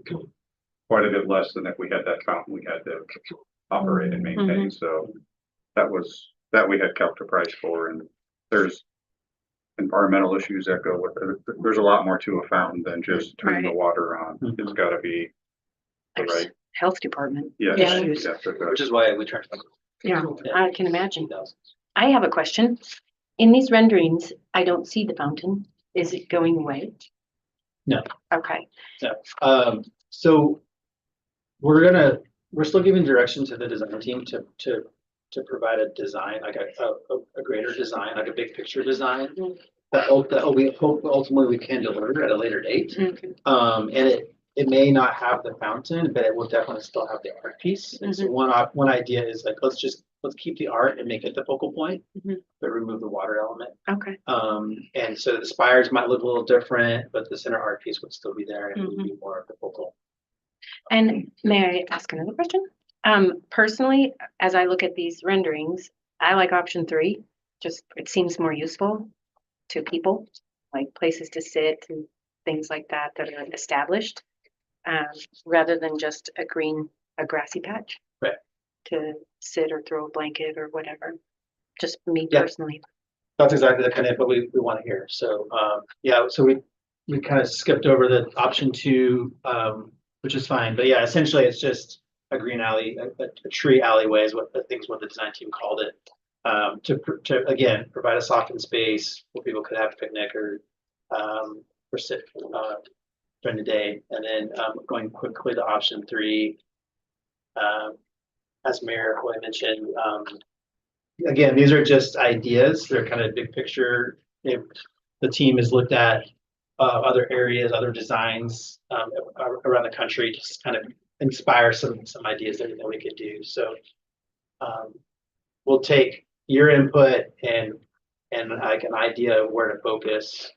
Speaker 9: quite a bit less than if we had that fountain we had to operate and maintain. So that we had kept a price for, and there's environmental issues that go with it. There's a lot more to a fountain than just turning the
Speaker 2: Right.
Speaker 9: water on. It's gotta be the
Speaker 2: There's
Speaker 9: right,
Speaker 2: health department.
Speaker 9: yes,
Speaker 2: Yeah.
Speaker 9: yes,
Speaker 3: Which is why we charge.
Speaker 2: Yeah, I can imagine.
Speaker 3: $2,000.
Speaker 2: I have a question. In these renderings, I don't see the fountain. Is it going away?
Speaker 3: No.
Speaker 2: Okay,
Speaker 3: So we're still giving direction to the design team to provide a design, like a greater design, like a big picture design. That we hope ultimately we can deliver at a later date.
Speaker 2: okay,
Speaker 3: And it may not have the fountain, but it will definitely still have the art piece. And so one idea is like, let's keep the art and make it the focal point, but remove the water element.
Speaker 2: okay.
Speaker 3: And so the spires might look a little different, but the center art piece would still be there and it would be more of the focal.
Speaker 2: And may I ask another question? Personally, as I look at these renderings, I like option 3. Just, it seems more useful to people, like places to sit and things like that that are established, rather than just a grassy patch.
Speaker 3: Right.
Speaker 2: To sit or throw a blanket or whatever. Just me
Speaker 3: Yeah.
Speaker 2: personally.
Speaker 3: That's exactly the kind of input we want to hear. So, so we kind of skipped over the option 2, which is fine. But yeah, essentially it's just a green alley, a tree alleyway is what the design team called it. To again, provide a softened space where people could have a picnic or sit during the day. And then going quickly to option 3, as Mayor Hoy mentioned, again, these are just ideas. They're kind of big picture. The team has looked at other areas, other designs around the country, just kind of inspire some ideas that we could do. So we'll take your input and like an idea of where to focus.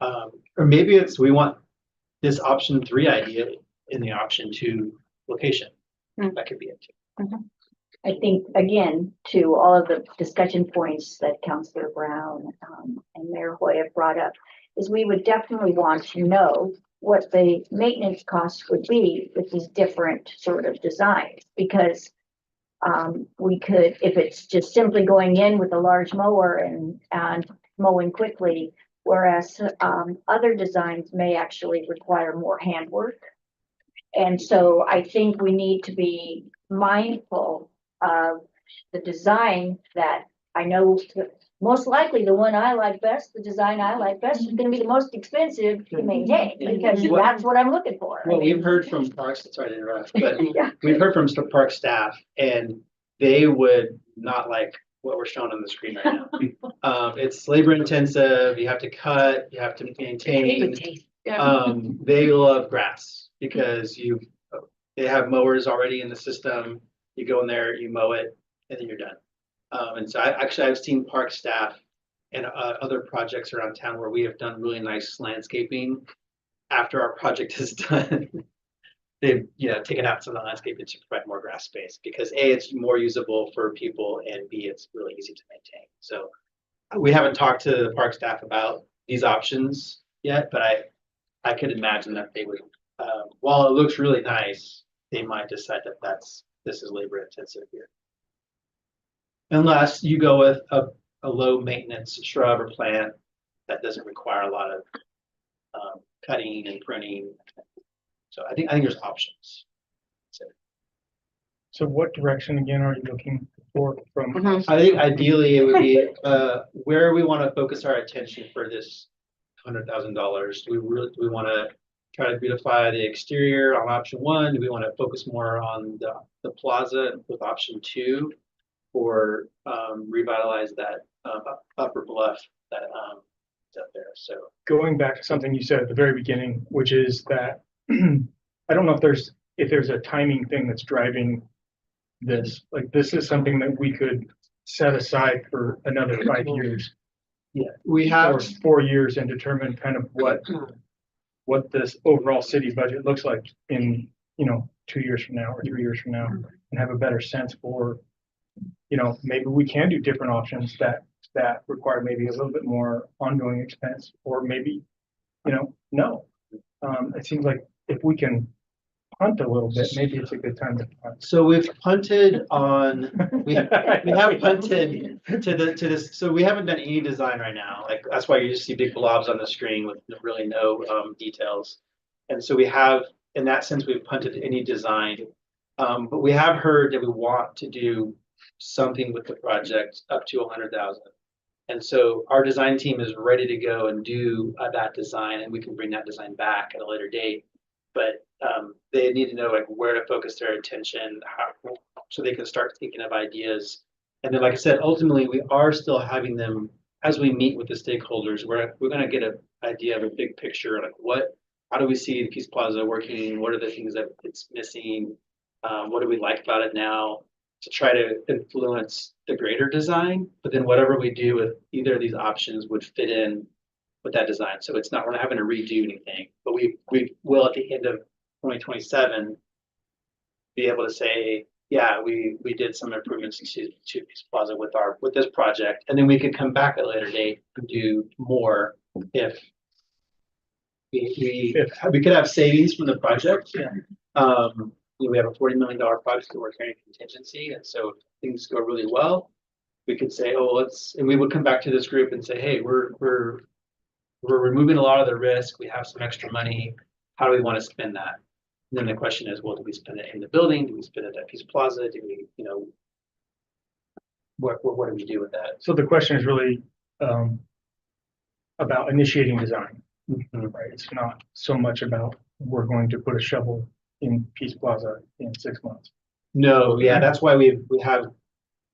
Speaker 3: Or maybe we want this option 3 idea in the option 2 location. That could be it too.
Speaker 10: I think, again, to all of the discussion points that Councillor Brown and Mayor Hoy have brought up, is we would definitely want to know what the maintenance costs would be with these different sort of designs, because we could, if it's just simply going in with a large mower and mowing quickly, whereas other designs may actually require more handwork. And so I think we need to be mindful of the design that I know most likely the one I like best, the design I like best is gonna be the most expensive to maintain, because
Speaker 3: What-
Speaker 10: that's what I'm looking for.
Speaker 3: Well, we've heard from parks, sorry to interrupt, but
Speaker 10: Yeah.
Speaker 3: we've heard from some park staff and they would not like what we're showing on the screen right now. It's labor intensive, you have to cut, you have to maintain. They love grass because they have mowers already in the system. You go in there, you mow it, and then you're done. And so I've seen park staff and other projects around town where we have done really nice landscaping after our project is done. They've taken out some of the landscaping to provide more grass space because A, it's more usable for people, and B, it's really easy to maintain. So we haven't talked to the park staff about these options yet, but I could imagine that they would, while it looks really nice, they might decide that this is labor intensive here. Unless you go with a low maintenance shrub or plant that doesn't require a lot of cutting and pruning. So I think there's options.
Speaker 5: So what direction again are you looking for from? us?
Speaker 3: I think ideally it would be where we want to focus our attention for this $100,000. Do we want to try to beautify the exterior on option 1? Do we want to focus more on the plaza with option 2, or revitalize that upper bluff that is up there? So
Speaker 5: Going back to something you said at the very beginning, which is that I don't know if there's a timing thing that's driving this. Like, this is something that we could set aside for another 5 years.
Speaker 3: yeah, we
Speaker 5: Or
Speaker 3: have
Speaker 5: 4 years and determine kind of what this overall city budget looks like in 2 years from now or 3 years from now, and have a better sense for, maybe we can do different options that require maybe a little bit more ongoing expense, or maybe, no. It seems like if we can punt a little bit, maybe it's a good time to punt.
Speaker 3: So we've punted on, we have punted to this, so we haven't done any design right now. Like, that's why you just see big blobs on the screen with really no details. And so we have, in that sense, we've punted to any design. But we have heard that we want to do something with the project up to 100,000. And so our design team is ready to go and do that design, and we can bring that design back at a later date. But they need to know like where to focus their attention, how, so they can start thinking of ideas. And then, like I said, ultimately, we are still having them as we meet with the stakeholders. We're going to get an idea of a big picture, like how do we see the Peace Plaza working? What are the things that it's missing? What do we like about it now? To try to influence the greater design, but then whatever we do with either of these options would fit in with that design. So it's not, we're not having to redo anything, but we will at the end of 2027 be able to say, yeah, we did some improvements to Peace Plaza with this project, and then we could come back at a later date and do more if we could have savings from the project.
Speaker 5: Yeah.
Speaker 3: We have a $40 million project that we're carrying contingency, and so if things go really well, we could say, oh, and we would come back to this group and say, hey, we're removing a lot of the risk. We have some extra money. How do we want to spend that? And then the question is, well, do we spend it in the building? Do we spend it at Peace Plaza? Do we, what do we do with that?
Speaker 5: So the question is really about initiating design, right? It's not so much about we're going to put a shovel in Peace Plaza in 6 months.
Speaker 3: No, yeah, that's why we have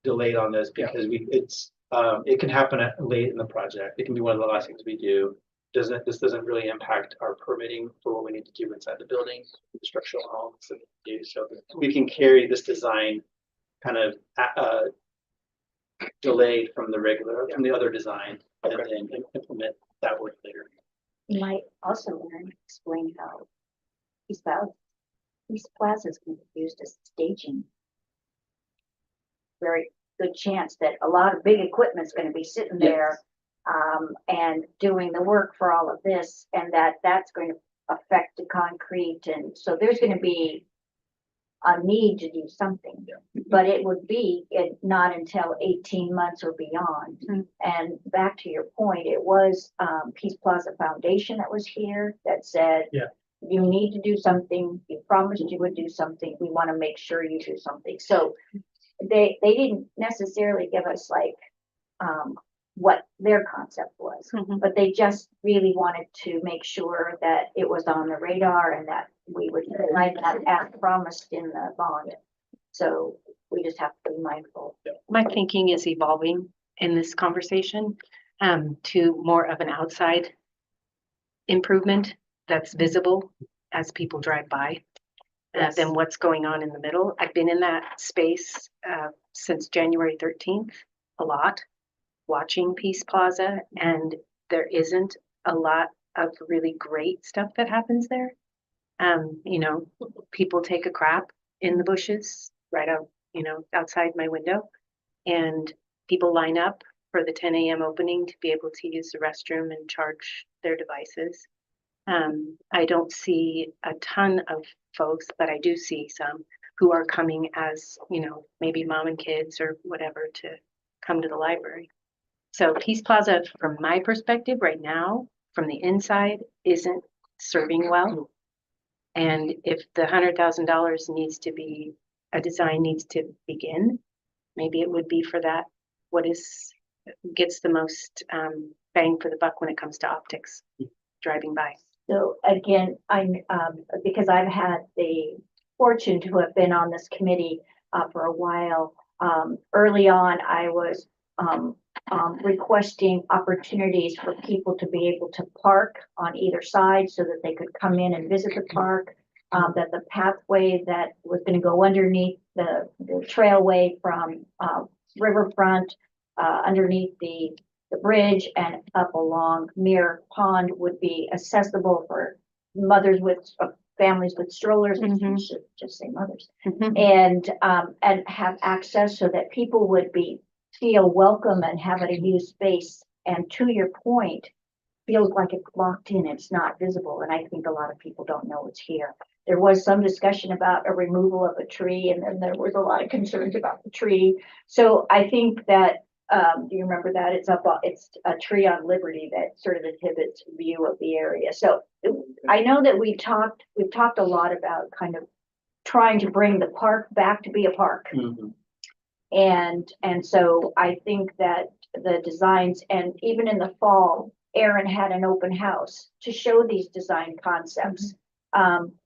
Speaker 3: delayed on this, because it can happen late in the project. It can be one of the last things we do. This doesn't really impact our permitting for what we need to do inside the building, the structural elements that we do. So we can carry this design kind of delayed from the other design, and then implement that work later.
Speaker 10: You might also explain how Peace Plaza is going to be used as staging. Very good chance that a lot of big equipment's going to be sitting there and doing the work for all of this, and that's going to affect the concrete, and so there's going to be a need to do something. But it would be not until 18 months or beyond. And back to your point, it was Peace Plaza Foundation that was here that said, you need to do something. You promised you would do something. We want to make sure you do something. So they didn't necessarily give us like what their concept was, but they just really wanted to make sure that it was on the radar and that we would provide that as promised in the bond. So we just have to be mindful.
Speaker 2: My thinking is evolving in this conversation to more of an outside improvement that's visible as people drive by than what's going on in the middle. I've been in that space since January 13th a lot, watching Peace Plaza, and there isn't a lot of really great stuff that happens there. People take a crap in the bushes right out, outside my window, and people line up for the 10 a.m. opening to be able to use the restroom and charge their devices. I don't see a ton of folks, but I do see some who are coming as, maybe mom and kids or whatever to come to the library. So Peace Plaza, from my perspective right now, from the inside, isn't serving well. And if the $100,000 needs to be, a design needs to begin, maybe it would be for that. Gets the most bang for the buck when it comes to optics, driving by.
Speaker 10: So again, because I've had the fortune to have been on this committee for a while. Early on, I was requesting opportunities for people to be able to park on either side so that they could come in and visit the park. That the pathway that was going to go underneath the trailway from Riverfront, underneath the bridge and up along Mirror Pond would be accessible for mothers with families with strollers. I should just say mothers, and have access so that people would feel welcome and have a used space. And to your point, feels like it's locked in, it's not visible, and I think a lot of people don't know it's here. there was some discussion about a removal of a tree, and then there was a lot of concerns about the tree. So I think that, do you remember that? It's a tree on Liberty that sort of inhibits view of the area. So I know that we've talked a lot about kind of trying to bring the park back to be a park.
Speaker 3: Mhm.
Speaker 10: And so I think that the designs, and even in the fall, Aaron had an open house to show these design concepts.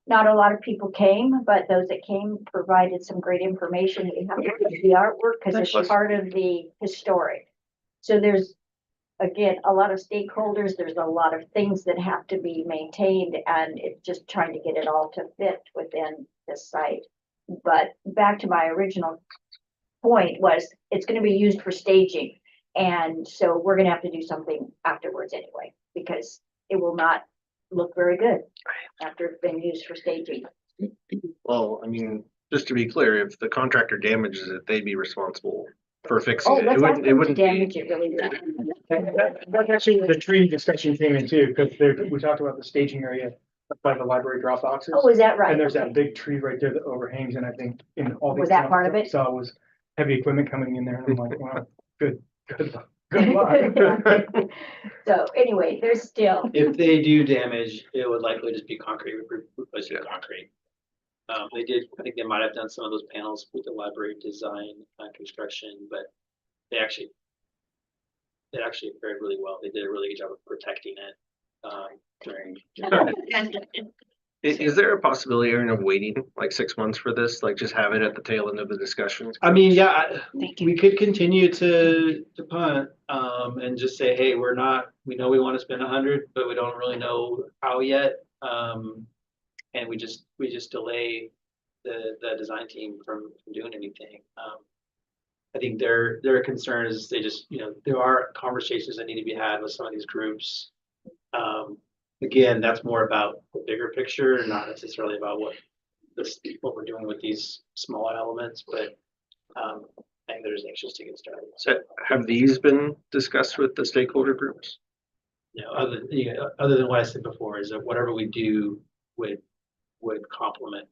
Speaker 10: Not a lot of people came, but those that came provided some great information. We have to look at the artwork because it's
Speaker 6: Excellent.
Speaker 10: part of the historic. So there's, again, a lot of stakeholders, there's a lot of things that have to be maintained, and it's just trying to get it all to fit within this site. But back to my original point was, it's gonna be used for staging. And so we're gonna have to do something afterwards anyway, because it will not look very good after it's been used for staging.
Speaker 6: Well, I mean, just to be clear, if the contractor damages it, they'd be responsible for fixing
Speaker 10: Oh,
Speaker 6: it. It
Speaker 10: let's ask
Speaker 6: wouldn't, it
Speaker 10: them to
Speaker 6: wouldn't be.
Speaker 10: damage it really bad.
Speaker 5: That's actually the tree discussion came in too, because we talked about the staging area by the library drop boxes.
Speaker 10: Oh, is that right?
Speaker 5: And there's that
Speaker 10: Okay.
Speaker 5: big tree right there that overhangs, and I think in all these.
Speaker 10: Was that part of it?
Speaker 5: Saw was heavy equipment coming in there, and I'm like, wow, good luck.
Speaker 10: So anyway, there's still,
Speaker 3: If they do damage, it would likely just be concrete, replacing concrete. They did, I think they might have done some of those panels with the library design, construction, but they actually fared really well. They did a really good job of protecting it, during.
Speaker 6: Is there a possibility, Aaron, of waiting like 6 months for this? Like just have it at the tail end of the discussion?
Speaker 3: I mean, yeah,
Speaker 2: Thank you.
Speaker 3: we could continue to punt, and just say, hey, we know we want to spend 100, but we don't really know how yet. And we just delay the design team from doing anything. I think their concern is they just, there are conversations that need to be had with some of these groups. Again, that's more about the bigger picture, not necessarily about what we're doing with these small elements, but I think they're just anxious to get started.
Speaker 6: So have these been discussed with the stakeholder groups?
Speaker 3: Other than what I said before, is that whatever we do would complement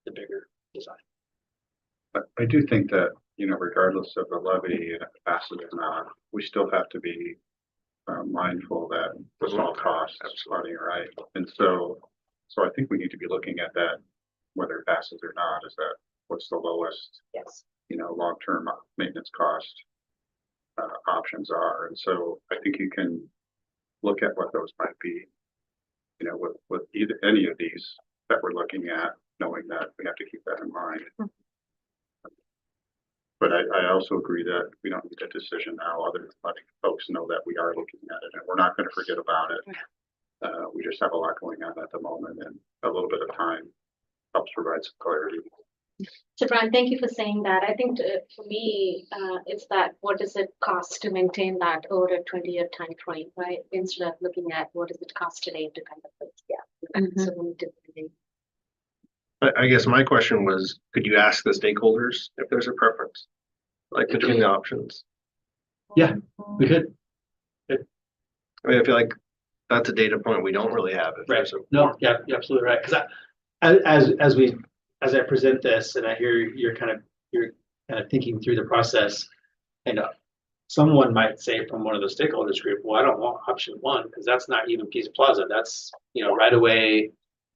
Speaker 3: the bigger design.
Speaker 9: But I do think that, regardless of the levy, if it passes or not, we still have to be mindful that the small costs running, right? And so I think we need to be looking at that, whether it passes or not, is that what's the lowest,
Speaker 10: yes.
Speaker 9: long-term maintenance cost options are. And so I think you can look at what those might be, with either any of these that we're looking at, knowing that we have to keep that in mind. But I also agree that we don't need a decision now, other than letting folks know that we are looking at it and we're not going to forget about it. We just have a lot going on at the moment, and a little bit of time helps provide some clarity.
Speaker 7: So Brian, thank you for saying that. I think for me, it's that what does it cost to maintain that over a 20-year time frame, right? Instead of looking at what does it cost today to kind of,
Speaker 2: Mhm.
Speaker 7: so we differently.
Speaker 6: I guess my question was, could you ask the stakeholders if there's a preference? Like between the options?
Speaker 3: Yeah, we could.
Speaker 6: I mean, I feel like that's a data point we don't really have. If
Speaker 3: Right.
Speaker 6: there's a-
Speaker 3: No, yeah, you're absolutely right. Because as I present this and I hear you're kind of thinking through the process, someone might say from one of the stakeholders group, well, I don't want option one because that's not even Peace Plaza. That's, right away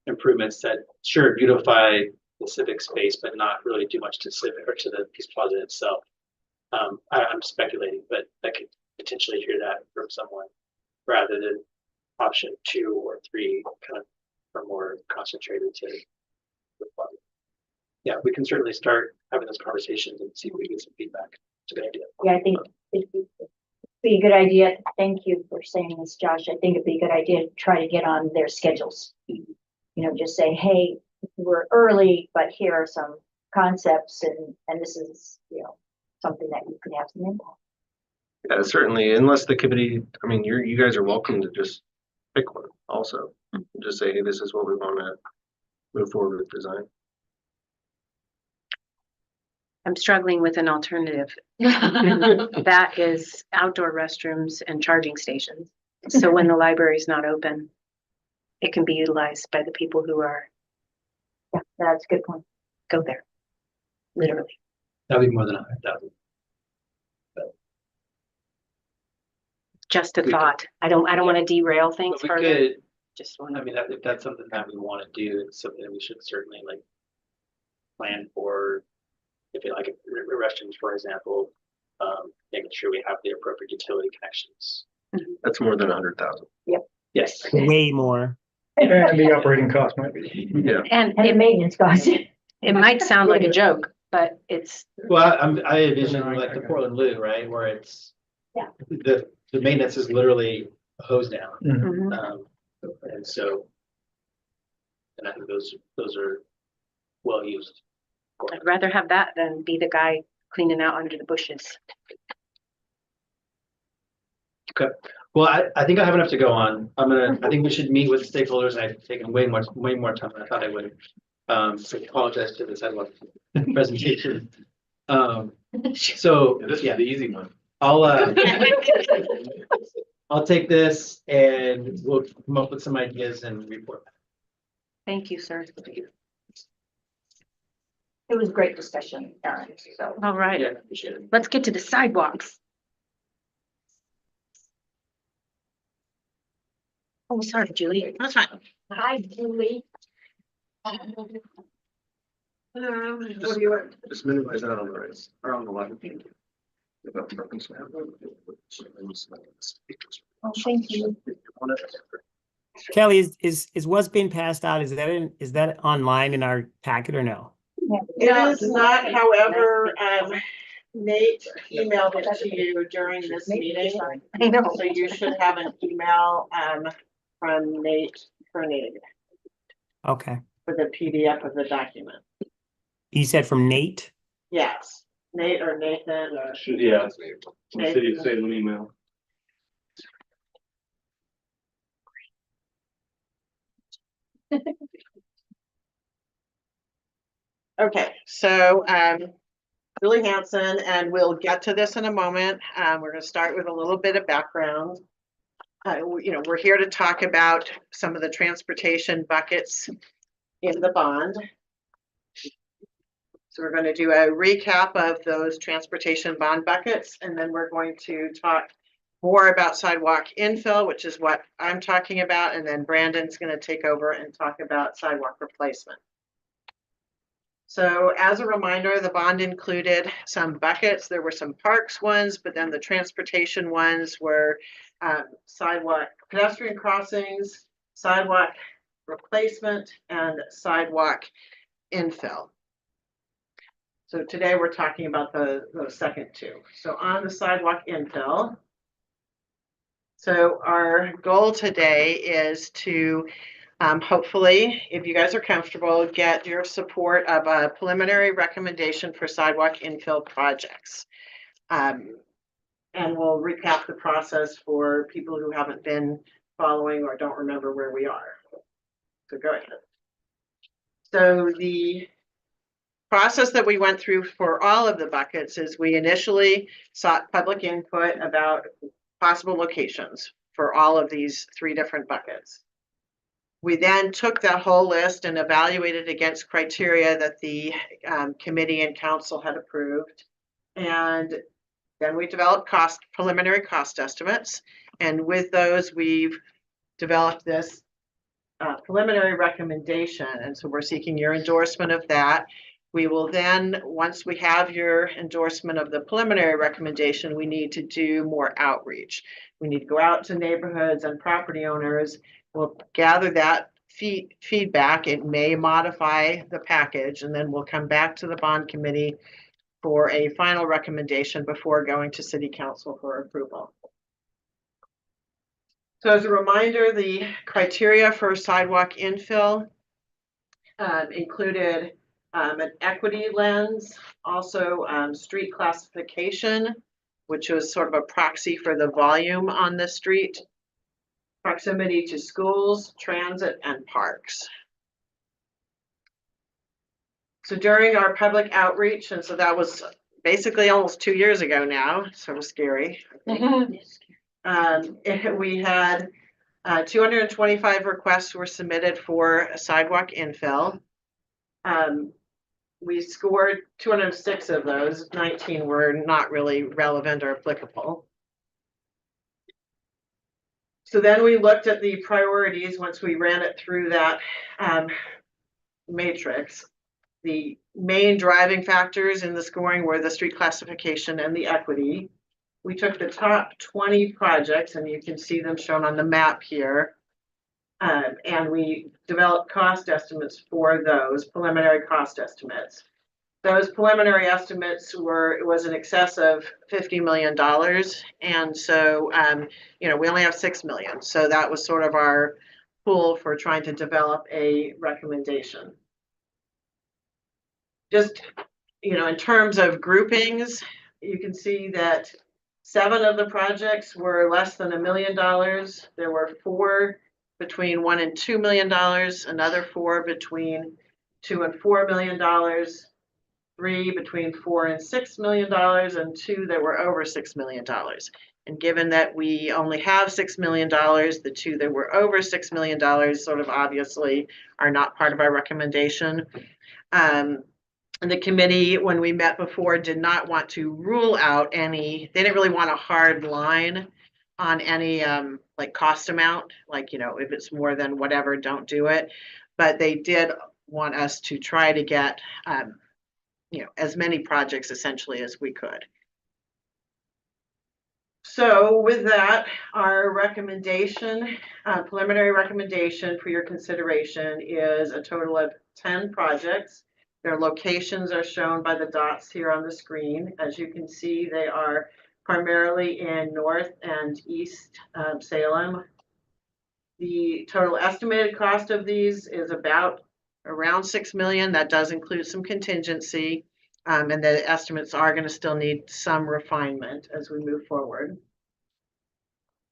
Speaker 3: improvements that sure beautify the civic space, but not really do much to civic or to the Peace Plaza itself. I'm speculating, but I could potentially hear that from someone rather than option 2 or 3 kind of are more concentrated to the plaza. Yeah, we can certainly start having those conversations and see if we get some feedback. It's a good idea.
Speaker 10: Yeah, I think it'd be a good idea. Thank you for saying this, Josh. I think it'd be a good idea to try to get on their schedules. Just say, hey, we're early, but here are some concepts, and this is, something that you can have some impact.
Speaker 6: Yeah, certainly, unless the committee, I mean, you guys are welcome to just pick one also. Just say, hey, this is what we want to move forward with design.
Speaker 2: I'm struggling with an alternative. That is outdoor restrooms and charging stations. So when the library is not open, it can be utilized by the people who are
Speaker 10: That's a good point.
Speaker 2: Go there. Literally.
Speaker 3: That'd be more than 100,000.
Speaker 2: Just a
Speaker 3: We could-
Speaker 2: thought. I don't want to derail things
Speaker 3: But we
Speaker 2: further.
Speaker 3: could,
Speaker 2: Just
Speaker 3: I
Speaker 2: want
Speaker 3: mean, if that's something that we want to do, it's something that we should certainly like plan for. If you like restrooms, for example, making sure we have the appropriate utility connections.
Speaker 6: That's more than 100,000.
Speaker 3: Yes.
Speaker 4: Way more.
Speaker 5: And the operating cost might be.
Speaker 6: Yeah.
Speaker 2: and
Speaker 10: And the
Speaker 2: it,
Speaker 10: maintenance costs.
Speaker 2: it might sound like a joke, but it's,
Speaker 3: Well, I envision like the Portland Loo, right, where it's.
Speaker 10: Yeah.
Speaker 3: The maintenance is literally a hose down,
Speaker 2: mhm.
Speaker 3: and so. And I think those are well used.
Speaker 2: I'd rather have that than be the guy cleaning out under the bushes.
Speaker 3: Okay, well, I think I have enough to go on. I think we should meet with stakeholders, and I've taken way more time than I thought I would. So I apologize to the sidewalk presentation. So,
Speaker 8: This is
Speaker 3: yeah,
Speaker 8: the easy one.
Speaker 3: I'll take this and we'll come up with some ideas and report back.
Speaker 2: Thank you, sir.
Speaker 10: It was great discussion, Aaron, so.
Speaker 2: All right,
Speaker 3: Yeah, appreciate it.
Speaker 2: let's get to the sidewalks. Oh, sorry, Julie. That's fine.
Speaker 10: Hi, Julie.
Speaker 6: Just minimize that on the right, or on the left.
Speaker 10: Oh, thank you.
Speaker 4: Kelly, is what's being passed out, is that online in our packet or no?
Speaker 11: It is not, however, Nate emailed it to you during this meeting.
Speaker 2: I know.
Speaker 11: So you should have an email, from Nate Koenig
Speaker 4: Okay.
Speaker 11: for the PDF of the document.
Speaker 4: You said from Nate?
Speaker 11: Yes, Nate or Nathan or.
Speaker 8: Yeah. The city of Salem email.
Speaker 11: Okay, so, Julie Hanson, and we'll get to this in a moment. We're gonna start with a little bit of background. We're here to talk about some of the transportation buckets in the bond. So we're gonna do a recap of those transportation bond buckets, and then we're going to talk more about sidewalk infill, which is what I'm talking about, and then Brandon's gonna take over and talk about sidewalk replacement. So as a reminder, the bond included some buckets. There were some parks ones, but then the transportation ones were sidewalk pedestrian crossings, sidewalk replacement, and sidewalk infill. So today we're talking about those second two. So on the sidewalk infill. So our goal today is to hopefully, if you guys are comfortable, get your support of a preliminary recommendation for sidewalk infill projects. And we'll recap the process for people who haven't been following or don't remember where we are. So go ahead. So the process that we went through for all of the buckets is we initially sought public input about possible locations for all of these three different buckets. We then took that whole list and evaluated against criteria that the committee and council had approved. And then we developed preliminary cost estimates. And with those, we've developed this preliminary recommendation. And so we're seeking your endorsement of that. We will then, once we have your endorsement of the preliminary recommendation, we need to do more outreach. We need to go out to neighborhoods and property owners. We'll gather that feedback. It may modify the package, and then we'll come back to the bond committee for a final recommendation before going to city council for approval. So as a reminder, the criteria for sidewalk infill included an equity lens, also street classification, which was sort of a proxy for the volume on the street, proximity to schools, transit, and parks. So during our public outreach, and so that was basically almost 2 years ago now, sort of scary. We had 225 requests were submitted for a sidewalk infill. We scored 206 of those, 19 were not really relevant or applicable. So then we looked at the priorities once we ran it through that matrix. The main driving factors in the scoring were the street classification and the equity. We took the top 20 projects, and you can see them shown on the map here. And we developed cost estimates for those, preliminary cost estimates. Those preliminary estimates was in excess of $50 million. And so, you know, we only have 6 million. So that was sort of our pool for trying to develop a recommendation. Just, you know, in terms of groupings, you can see that 7 of the projects were less than $1 million. There were 4 between $1 and $2 million, another 4 between $2 and $4 million, 3 between $4 and $6 million, and 2 that were over $6 million. And given that we only have $6 million, the 2 that were over $6 million sort of obviously are not part of our recommendation. And the committee, when we met before, did not want to rule out any, they didn't really want a hard line on any like cost amount, like, you know, if it's more than whatever, don't do it. But they did want us to try to get, you know, as many projects essentially as we could. So with that, our recommendation, preliminary recommendation for your consideration is a total of 10 projects. Their locations are shown by the dots here on the screen. As you can see, they are primarily in North and East Salem. The total estimated cost of these is around 6 million. That does include some contingency, and the estimates are going to still need some refinement as we move forward.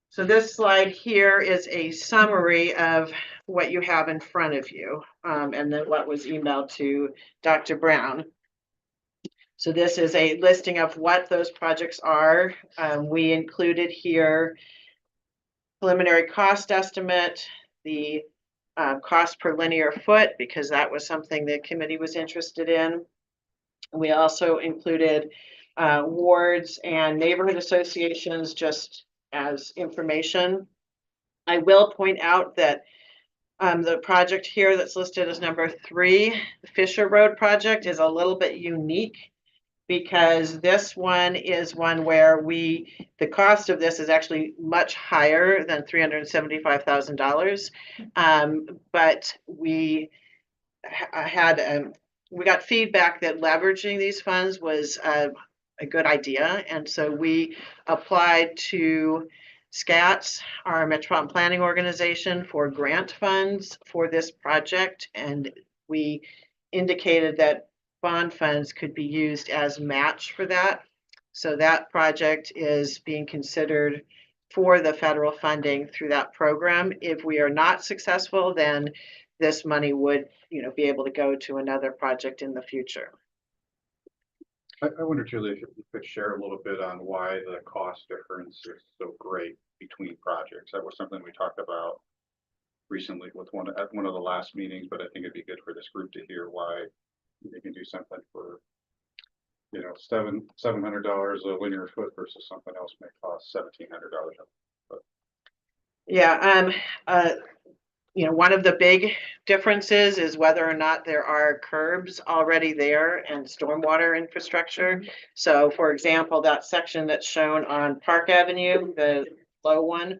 Speaker 11: So this slide here is a summary of what you have in front of you, and then what was emailed to Dr. Brown. So this is a listing of what those projects are. We included here preliminary cost estimate, the cost per linear foot, because that was something the committee was interested in. We also included wards and neighborhood associations just as information. I will point out that the project here that's listed as number 3, the Fisher Road project, is a little bit unique because this one is one where the cost of this is actually much higher than $375,000. But we got feedback that leveraging these funds was a good idea. And so we applied to SCATS, our Metropolitan Planning Organization, for grant funds for this project. And we indicated that bond funds could be used as match for that. So that project is being considered for the federal funding through that program. If we are not successful, then this money would, you know, be able to go to another project in the future.
Speaker 9: I wonder, Julie, if you could share a little bit on why the cost difference is so great between projects. That was something we talked about recently with at one of the last meetings, but I think it'd be good for this group to hear why they can do something for, you know, $700 a linear foot versus something else may cost $1,700 a foot.
Speaker 11: Yeah, you know, one of the big differences is whether or not there are curbs already there and stormwater infrastructure. So for example, that section that's shown on Park Avenue, the low one,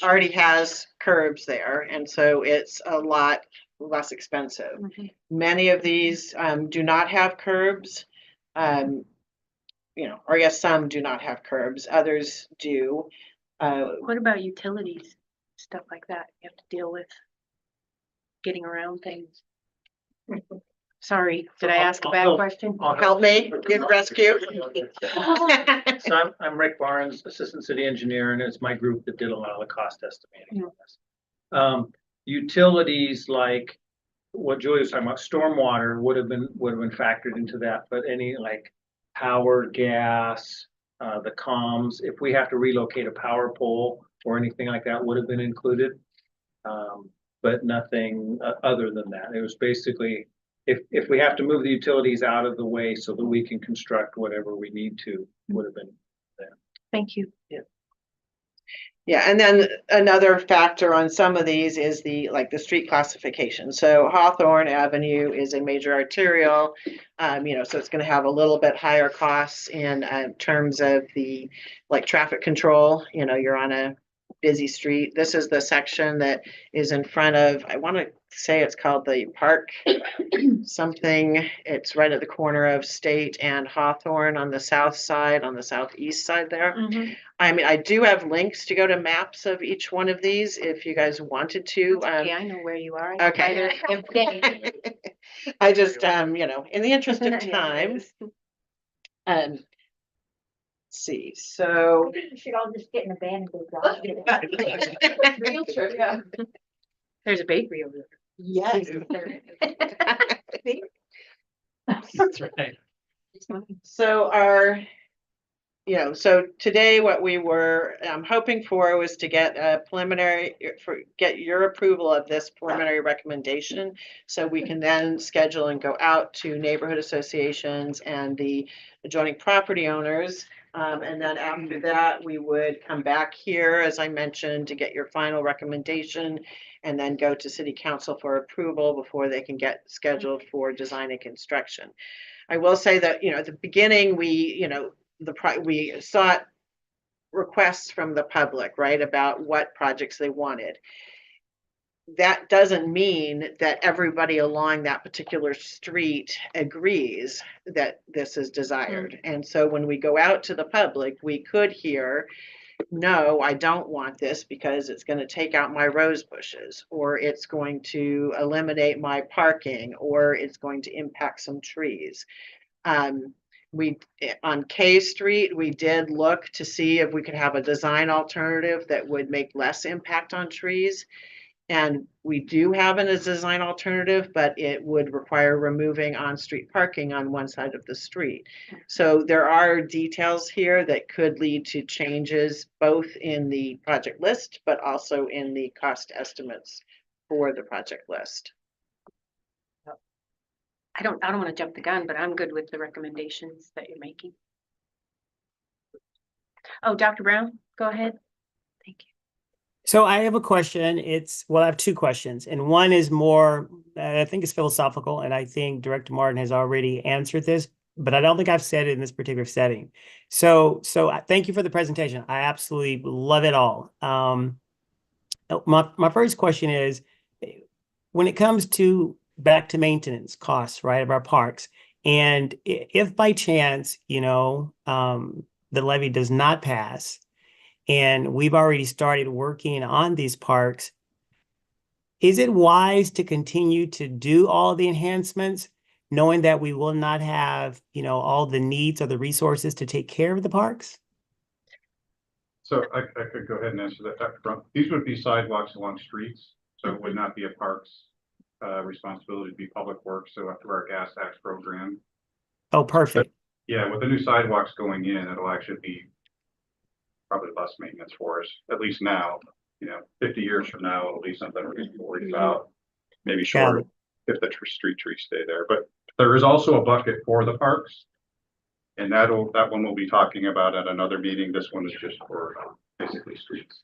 Speaker 11: already has curbs there. And so it's a lot less expensive. Many of these do not have curbs, you know, or I guess some do not have curbs, others do.
Speaker 2: What about utilities, stuff like that? You have to deal with getting around things. Sorry, did I ask a bad question?
Speaker 11: Help me, get rescue.
Speaker 3: So I'm Rick Barnes, Assistant City Engineer, and it's my group that did a lot of the cost estimating on this. Utilities like what Julie was talking about, stormwater would have been factored into that, but any like power, gas, the comms, if we have to relocate a power pole or anything like that, would have been included. But nothing other than that. It was basically
Speaker 12: if we have to move the utilities out of the way so that we can construct whatever we need to, would have been.
Speaker 2: Thank you.
Speaker 11: Yeah, and then another factor on some of these is the street classification. So Hawthorne Avenue is a major arterial, so it's gonna have a little bit higher costs in terms of the traffic control. You're on a busy street. This is the section that is in front of, I want to say it's called the Park something. It's right at the corner of State and Hawthorne on the south side, on the southeast side there. I mean, I do have links to go to maps of each one of these if you guys wanted to.
Speaker 2: Yeah, I know where you are. I
Speaker 11: Okay.
Speaker 2: can find it.
Speaker 11: I just, in the interest of time, let's see, so.
Speaker 10: I think we should all just get in a van and go drive.
Speaker 1: Real trip, yeah.
Speaker 2: There's a bakery over there.
Speaker 11: Yes.
Speaker 3: That's right.
Speaker 11: So so today what we were hoping for was to get a get your approval of this preliminary recommendation. So we can then schedule and go out to neighborhood associations and the adjoining property owners. And then after that, we would come back here, as I mentioned, to get your final recommendation and then go to city council for approval before they can get scheduled for design and construction. I will say that, at the beginning, we sought requests from the public, right, about what projects they wanted. That doesn't mean that everybody along that particular street agrees that this is desired. And so when we go out to the public, we could hear, no, I don't want this because it's going to take out my rose bushes, or it's going to eliminate my parking, or it's going to impact some trees. On K Street, we did look to see if we could have a design alternative that would make less impact on trees. And we do have a design alternative, but it would require removing on-street parking on one side of the street. So there are details here that could lead to changes both in the project list, but also in the cost estimates for the project list.
Speaker 2: I don't want to jump the gun, but I'm good with the recommendations that you're making. Oh, Dr. Brown, go ahead. Thank you.
Speaker 4: So I have a question. I have two questions, and one is more, I think it's philosophical, and I think Director Martin has already answered this, but I don't think I've said it in this particular setting. So thank you for the presentation. I absolutely love it all. My first question is, when it comes to back to maintenance costs, right, of our parks, and if by chance, the levy does not pass, and we've already started working on these parks, is it wise to continue to do all the enhancements, knowing that we will not have, all the needs or the resources to take care of the parks?
Speaker 9: So I could go ahead and answer that up front. These would be sidewalks along streets, so it would not be a parks responsibility to be public works. So through our gas tax program.
Speaker 4: Oh, perfect.
Speaker 9: Yeah, with the new sidewalks going in, it'll actually be probably less maintenance for us, at least now. 50 years from now, it'll be something we're worried about. Maybe shorter if the street trees stay there. But there is also a bucket for the parks, and that one we'll be talking about at another meeting. This one is just for basically streets.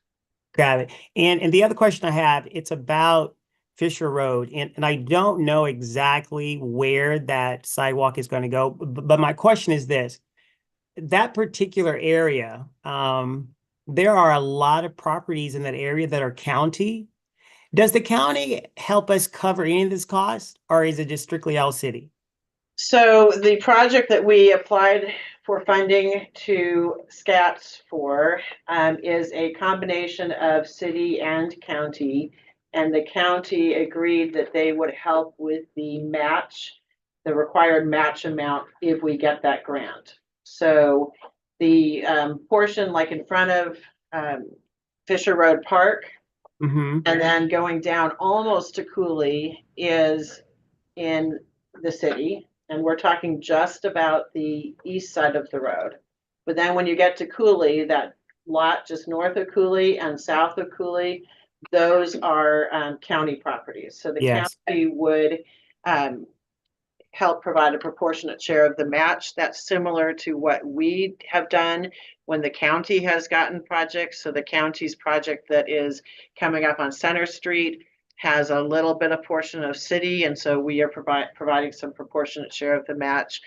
Speaker 4: Got it. And the other question I have, it's about Fisher Road, and I don't know exactly where that sidewalk is going to go, but my question is this. That particular area, there are a lot of properties in that area that are county. Does the county help us cover any of this cost, or is it just strictly all city?
Speaker 11: So the project that we applied for funding to SCATS for is a combination of city and county. And the county agreed that they would help with the required match amount if we get that grant. So the portion like in front of Fisher Road Park, and then going down almost to Cooley is in the city. And we're talking just about the east side of the road. But then when you get to Cooley, that lot just north of Cooley and south of Cooley, those are county properties. So the county would help provide a proportionate share of the match. That's similar to what we have done when the county has gotten projects. So the county's project that is coming up on Center Street has a little bit of portion of city, and so we are providing some proportionate share of the match.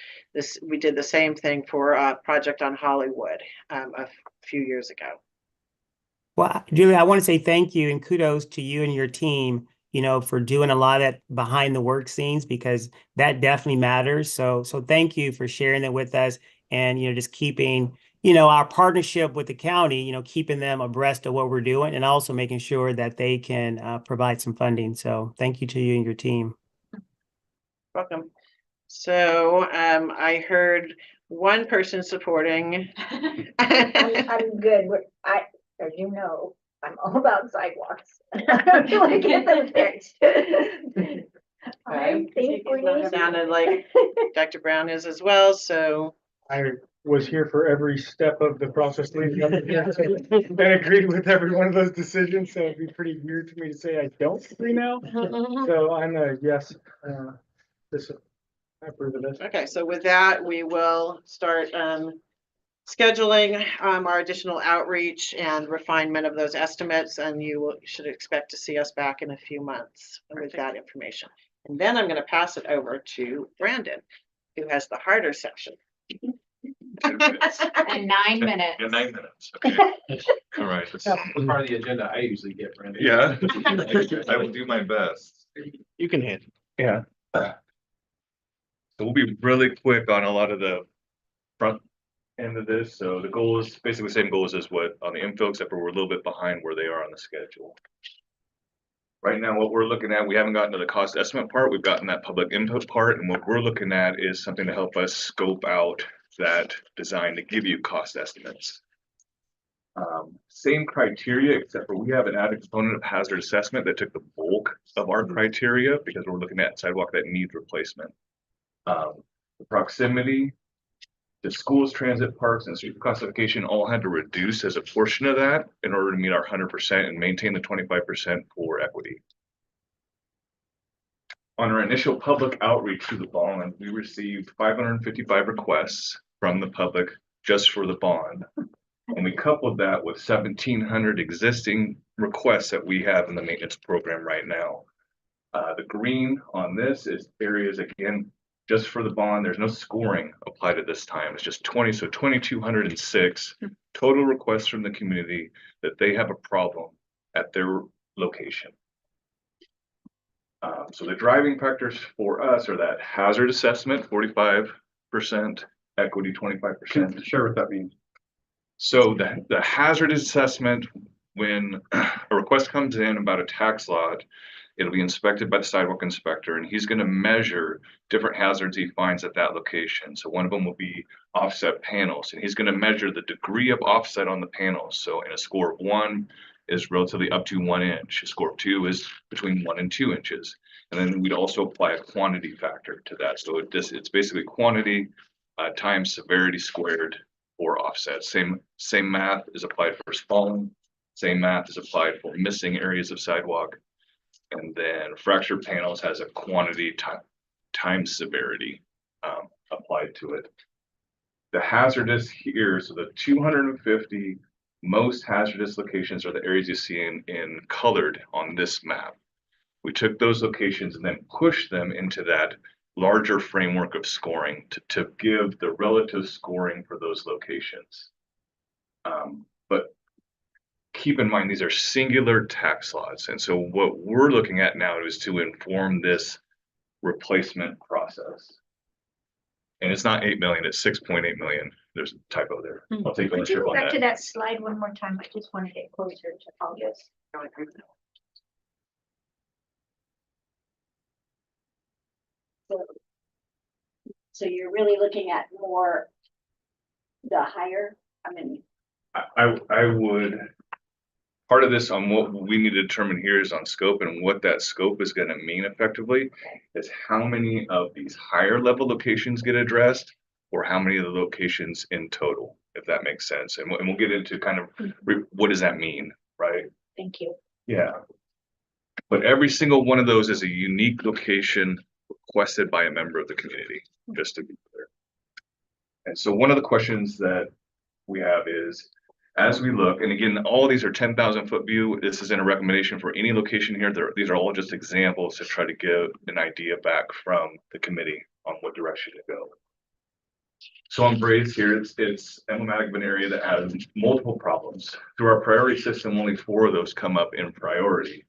Speaker 11: We did the same thing for a project on Hollywood a few years ago.
Speaker 4: Well, Julie, I want to say thank you and kudos to you and your team, for doing a lot of that behind the work scenes, because that definitely matters. So thank you for sharing that with us and, just keeping, our partnership with the county, keeping them abreast of what we're doing and also making sure that they can provide some funding. So thank you to you and your team.
Speaker 11: Welcome. So I heard one person supporting.
Speaker 10: I'm good. As you know, I'm all about sidewalks. I feel like get them fixed. I think we
Speaker 11: Sounded like Dr. Brown is as well, so.
Speaker 5: I was here for every step of the process leading up to this and agreed with every one of those decisions, so it'd be pretty weird for me to say I don't agree now. So I'm a yes, I approve of this.
Speaker 11: Okay, so with that, we will start scheduling our additional outreach and refinement of those estimates, and you should expect to see us back in a few months with that information. And then I'm going to pass it over to Brandon, who has the harder section.
Speaker 1: And 9 minutes.
Speaker 8: Yeah, 9 minutes. Okay. All right. This is part of the agenda I usually get, Brandon.
Speaker 13: Yeah, I will do my best.
Speaker 6: You can hit.
Speaker 13: Yeah. So we'll be really quick on a lot of the front end of this. So the goal is basically the same goals as what on the infill, except for we're a little bit behind where they are on the schedule. Right now, what we're looking at, we haven't gotten to the cost estimate part. We've gotten that public input part. And what we're looking at is something to help us scope out that design to give you cost estimates. Same criteria, except for we have an added component of hazard assessment that took the bulk of our criteria because we're looking at sidewalk that needs replacement. The proximity, the schools, transit, parks, and street classification all had to reduce as a portion of that in order to meet our 100% and maintain the 25% for equity. On our initial public outreach to the bond, we received 555 requests from the public just for the bond. And we coupled that with 1,700 existing requests that we have in the maintenance program right now. The green on this is areas, again, just for the bond. There's no scoring applied at this time. It's just 2,206 total requests from the community that they have a problem at their location. So the driving factors for us are that hazard assessment, 45%, equity, 25%.
Speaker 9: Share what that means.
Speaker 13: So the hazard assessment, when a request comes in about a tax lot, it'll be inspected by the sidewalk inspector, and he's going to measure different hazards he finds at that location. So one of them will be offset panels, and he's going to measure the degree of offset on the panels. So in a score of 1 is relatively up to 1 inch. A score of 2 is between 1 and 2 inches. And then we'd also apply a quantity factor to that. So it's basically quantity times severity squared for offset. Same math is applied for spalling. Same math is applied for missing areas of sidewalk. And then fractured panels has a quantity times severity applied to it. The hazardous here, so the 250 most hazardous locations are the areas you see in colored on this map. We took those locations and then pushed them into that larger framework of scoring to give the relative scoring for those locations. But keep in mind, these are singular tax lots. And so what we're looking at now is to inform this replacement process. And it's not 8 million, it's 6.8 million. There's a typo there. I'll take
Speaker 10: Could you
Speaker 13: ownership
Speaker 10: go
Speaker 13: on
Speaker 10: back to
Speaker 13: that.
Speaker 10: that slide one more time? I just want to get closer to all this. So you're really looking at more the higher,
Speaker 13: I would, part of this on what we need to determine here is on scope, and what that scope is going to mean effectively is how many of these higher level locations get addressed or how many of the locations in total, if that makes sense. And we'll get into kind of what does that mean, right?
Speaker 10: Thank you.
Speaker 13: Yeah. But every single one of those is a unique location requested by a member of the community, just to be clear. And so one of the questions that we have is, as we look, and again, all of these are 10,000 foot view. This isn't a recommendation for any location here. These are all just examples to try to give an idea back from the committee on what direction to go. So on Braze here, it's emblematic of an area that has multiple problems. Through our priority system, only 4 of those come up in priority.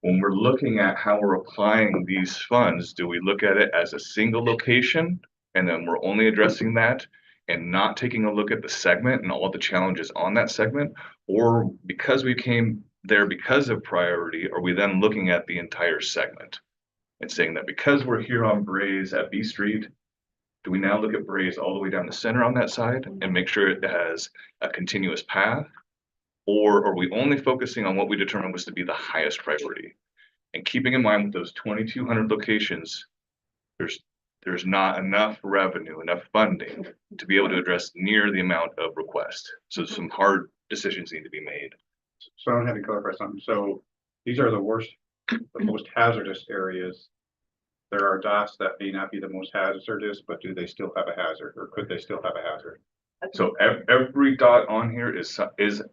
Speaker 13: When we're looking at how we're applying these funds, do we look at it as a single location and then we're only addressing that and not taking a look at the segment and all the challenges on that segment? Or because we came there because of priority, are we then looking at the entire segment and saying that because we're here on Braze at B Street, do we now look at Braze all the way down the center on that side and make sure it has a continuous path? Or are we only focusing on what we determined was to be the highest priority? And keeping in mind with those 2,200 locations, there's not enough revenue, enough funding to be able to address near the amount of requests. So some hard decisions need to be made.
Speaker 9: So I don't have to clarify something. So these are the worst, the most hazardous areas. There are dots that may not be the most hazardous, but do they still have a hazard, or could they still have a hazard?
Speaker 13: So every dot on here is a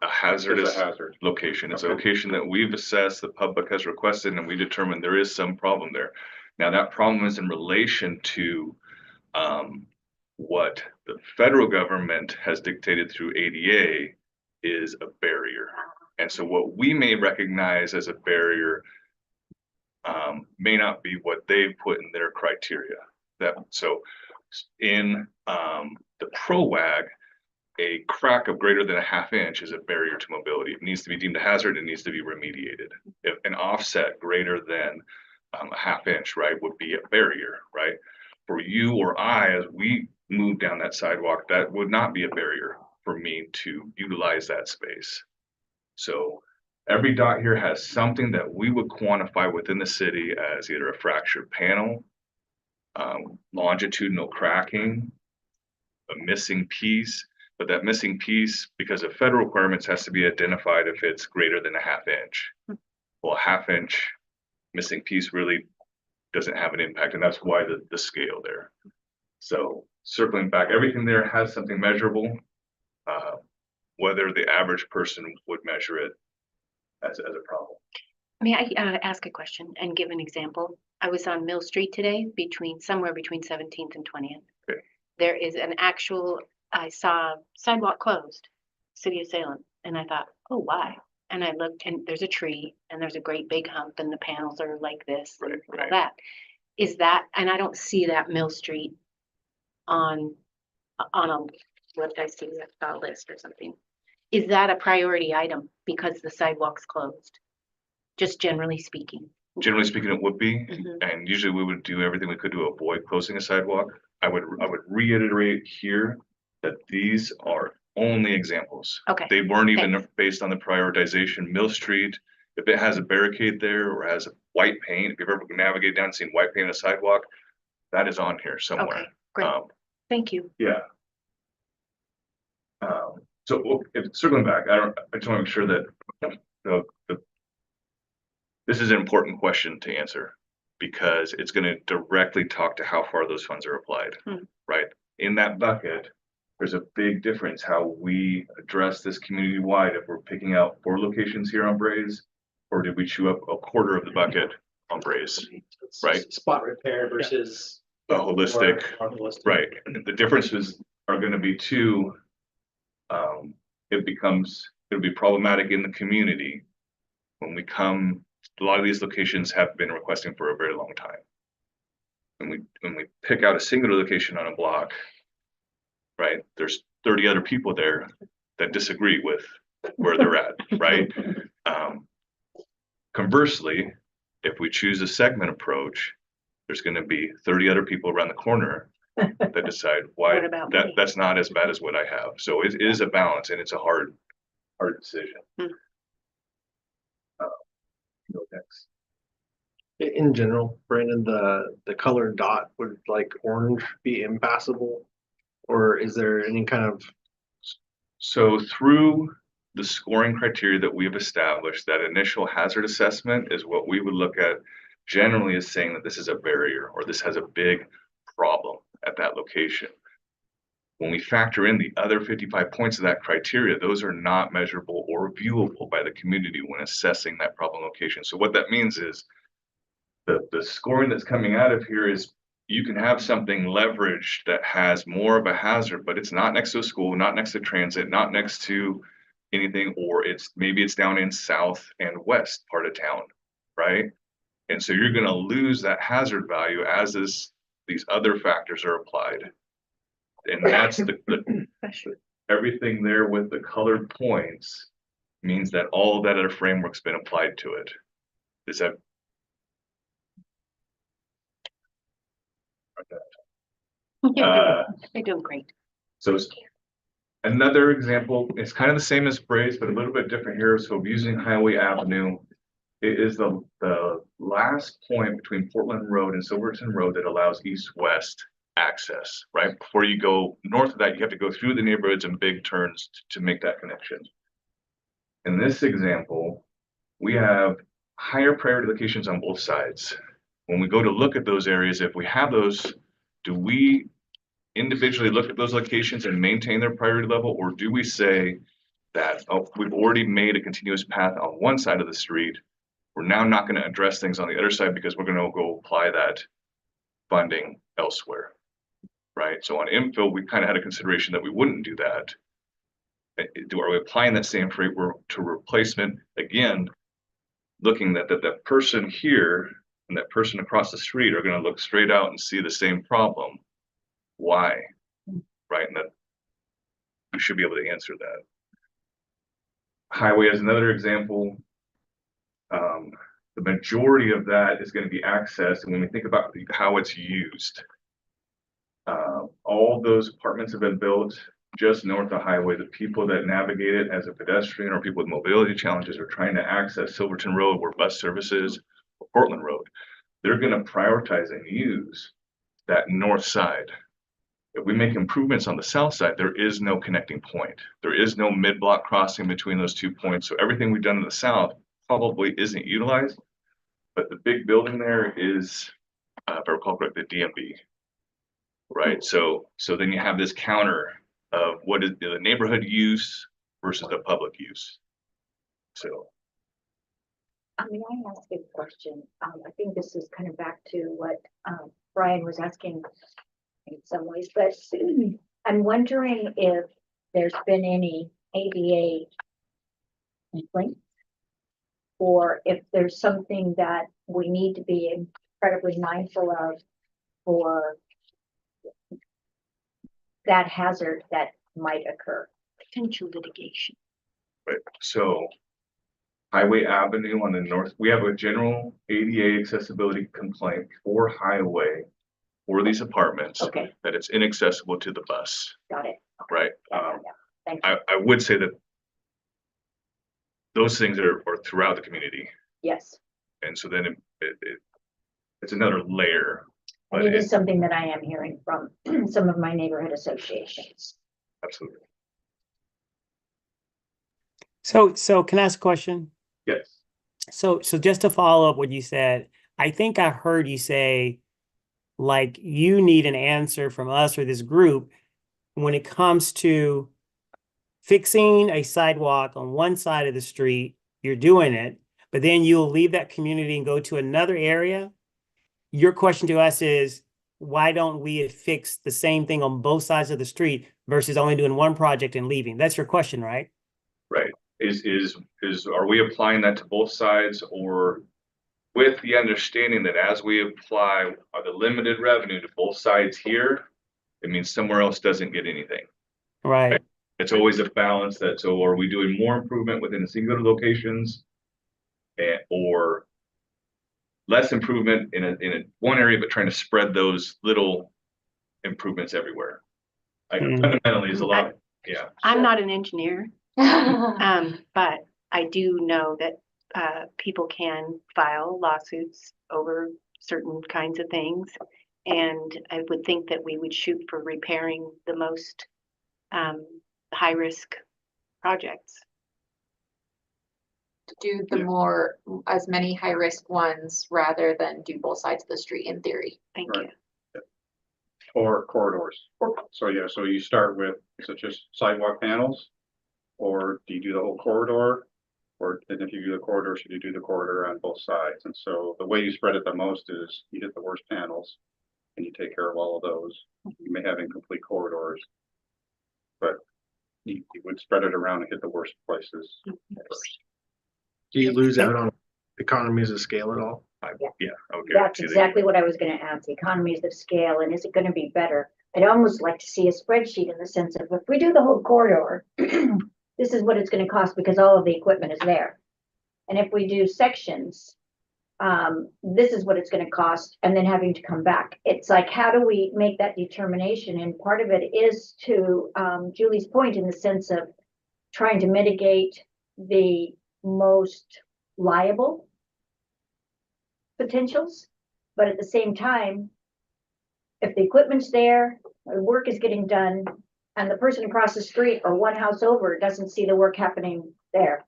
Speaker 13: hazardous
Speaker 9: It's a hazard.
Speaker 13: location. It's a
Speaker 9: Okay.
Speaker 13: location that we've assessed, the public has requested, and we determined there is some problem there. Now, that problem is in relation to what the federal government has dictated through ADA is a barrier. And so what we may recognize as a barrier may not be what they've put in their criteria. So in the PROWAG, a crack of greater than a ½ inch is a barrier to mobility. It needs to be deemed a hazard. It needs to be remediated. If an offset greater than a ½ inch, right, would be a barrier, right? For you or I, as we move down that sidewalk, that would not be a barrier for me to utilize that space. So every dot here has something that we would quantify within the city as either a fractured panel, longitudinal cracking, a missing piece. But that missing piece, because of federal requirements, has to be identified if it's greater than a ½ inch. Well, a ½ inch missing piece really doesn't have an impact, and that's why the scale there. So circling back, everything there has something measurable. Whether the average person would measure it as a problem.
Speaker 2: May I ask a question and give an example? I was on Mill Street today, somewhere between 17th and 20th.
Speaker 13: Okay.
Speaker 2: There is an actual, I saw sidewalk closed, City of Salem, and I thought, oh, why? And I looked, and there's a tree, and there's a great big hump, and the panels are like this, and all that. Is that, and I don't see that Mill Street on a, what did I see, a list or something. Is that a priority item because the sidewalk's closed? Just generally speaking.
Speaker 13: Generally speaking, it would be,
Speaker 2: Mhm.
Speaker 13: and usually we would do everything we could to avoid closing a sidewalk. I would reiterate here that these are only examples.
Speaker 2: Okay.
Speaker 13: They weren't even
Speaker 2: Thanks.
Speaker 13: based on the prioritization. Mill Street, if it has a barricade there or has a white paint, if you've ever navigated down and seen white paint on a sidewalk, that is on here somewhere.
Speaker 2: Okay, great. Thank you.
Speaker 13: Yeah. So circling back, I just want to make sure that this is an important question to answer because it's going to directly talk to how far those funds are applied, right? In that bucket, there's a big difference how we address this community wide if we're picking out 4 locations here on Braze, or did we chew up a quarter of the bucket on Braze, right?
Speaker 3: Spot repair versus
Speaker 13: A holistic,
Speaker 3: more holistic.
Speaker 13: right? The differences are going to be it'll be problematic in the community when we come. A lot of these locations have been requesting for a very long time. When we pick out a singular location on a block, right? There's 30 other people there that disagree with where they're at, right? Conversely, if we choose a segment approach, there's going to be 30 other people around the corner that decide why
Speaker 2: What about me?
Speaker 13: that's not as bad as what I have. So it is a balance and it's a hard decision. Go next.
Speaker 6: In general, Brandon, the colored dot, would like orange be impassable? Or is there any kind of,
Speaker 13: So through the scoring criteria that we've established, that initial hazard assessment is what we would look at generally is saying that this is a barrier or this has a big problem at that location. When we factor in the other 55 points of that criteria, those are not measurable or viewable by the community when assessing that problem location. So what that means is the scoring that's coming out of here is you can have something leveraged that has more of a hazard, but it's not next to a school, not next to transit, not next to anything, or maybe it's down in south and west part of town, right? And so you're going to lose that hazard value as these other factors are applied. And that's everything there with the colored points means that all of that other framework's been applied to it. Is that?
Speaker 2: You're doing great.
Speaker 13: So another example, it's kind of the same as Braze, but a little bit different here. So using Highway Avenue, it is the last point between Portland Road and Silverton Road that allows east-west access, right? Before you go north of that, you have to go through the neighborhoods and big turns to make that connection. In this example, we have higher priority locations on both sides. When we go to look at those areas, if we have those, do we individually look at those locations and maintain their priority level, or do we say that, oh, we've already made a continuous path on one side of the street, we're now not going to address things on the other side because we're going to go apply that funding elsewhere, right? So on infill, we kind of had a consideration that we wouldn't do that. Are we applying that same framework to replacement? Again, looking that person here and that person across the street are going to look straight out and see the same problem. Why? Right? And that we should be able to answer that. Highway is another example. The majority of that is going to be accessed. And when we think about how it's used, all those apartments have been built just north of highway. The people that navigate it as a pedestrian or people with mobility challenges are trying to access Silverton Road where bus services or Portland Road. They're going to prioritize and use that north side. If we make improvements on the south side, there is no connecting point. There is no mid-block crossing between those 2 points. So everything we've done in the south probably isn't utilized, but the big building there is, if I recall correctly, the DMV, right? So then you have this counter of what is the neighborhood use versus the public use. So.
Speaker 10: May I ask a question? I think this is kind of back to what Brian was asking in some ways, but I'm wondering if there's been any ADA complaints, or if there's something that we need to be incredibly mindful of for that hazard that might occur.
Speaker 2: Potential litigation.
Speaker 13: Right. So Highway Avenue on the north, we have a general ADA accessibility complaint for highway for these apartments.
Speaker 10: Okay.
Speaker 13: That it's inaccessible to the bus.
Speaker 10: Got it.
Speaker 13: Right.
Speaker 10: Thank you.
Speaker 13: I would say that those things are throughout the community.
Speaker 10: Yes.
Speaker 13: And so then it's another layer.
Speaker 10: And it is something that I am hearing from some of my neighborhood associations.
Speaker 13: Absolutely.
Speaker 4: So can I ask a question?
Speaker 13: Yes.
Speaker 4: So just to follow up what you said, I think I heard you say, like, you need an answer from us or this group when it comes to fixing a sidewalk on one side of the street. You're doing it, but then you'll leave that community and go to another area. Your question to us is, why don't we fix the same thing on both sides of the street versus only doing one project and leaving? That's your question, right?
Speaker 13: Right. Are we applying that to both sides, or with the understanding that as we apply the limited revenue to both sides here, it means somewhere else doesn't get anything.
Speaker 4: Right.
Speaker 13: It's always a balance that, so are we doing more improvement within singular locations or less improvement in one area, but trying to spread those little improvements everywhere? Fundamentally is a lot. Yeah.
Speaker 2: I'm not an engineer, but I do know that people can file lawsuits over certain kinds of things. And I would think that we would shoot for repairing the most high-risk projects.
Speaker 1: do the more, as many high-risk ones rather than do both sides of the street in theory.
Speaker 2: Thank
Speaker 9: Right.
Speaker 2: you.
Speaker 9: Or corridors. So yeah, so you start with such as sidewalk panels, or do you do the whole corridor? Or, and if you do the corridor, should you do the corridor on both sides? And so the way you spread it the most is you hit the worst panels and you take care of all of those. You may have incomplete corridors, but you would spread it around and hit the worst places first.
Speaker 6: Do you lose out on economies of scale at all?
Speaker 13: Yeah, I would
Speaker 10: That's
Speaker 13: guarantee that.
Speaker 10: exactly what I was gonna ask, economies of scale, and is it gonna be better? I'd almost like to see a spreadsheet in the sense of, if we do the whole corridor, this is what it's gonna cost because all of the equipment is there. And if we do sections, this is what it's gonna cost, and then having to come back. It's like, how do we make that determination? And part of it is to, Julie's point, in the sense of trying to mitigate the most liable potentials, but at the same time, if the equipment's there, the work is getting done, and the person across the street or one house over doesn't see the work happening there,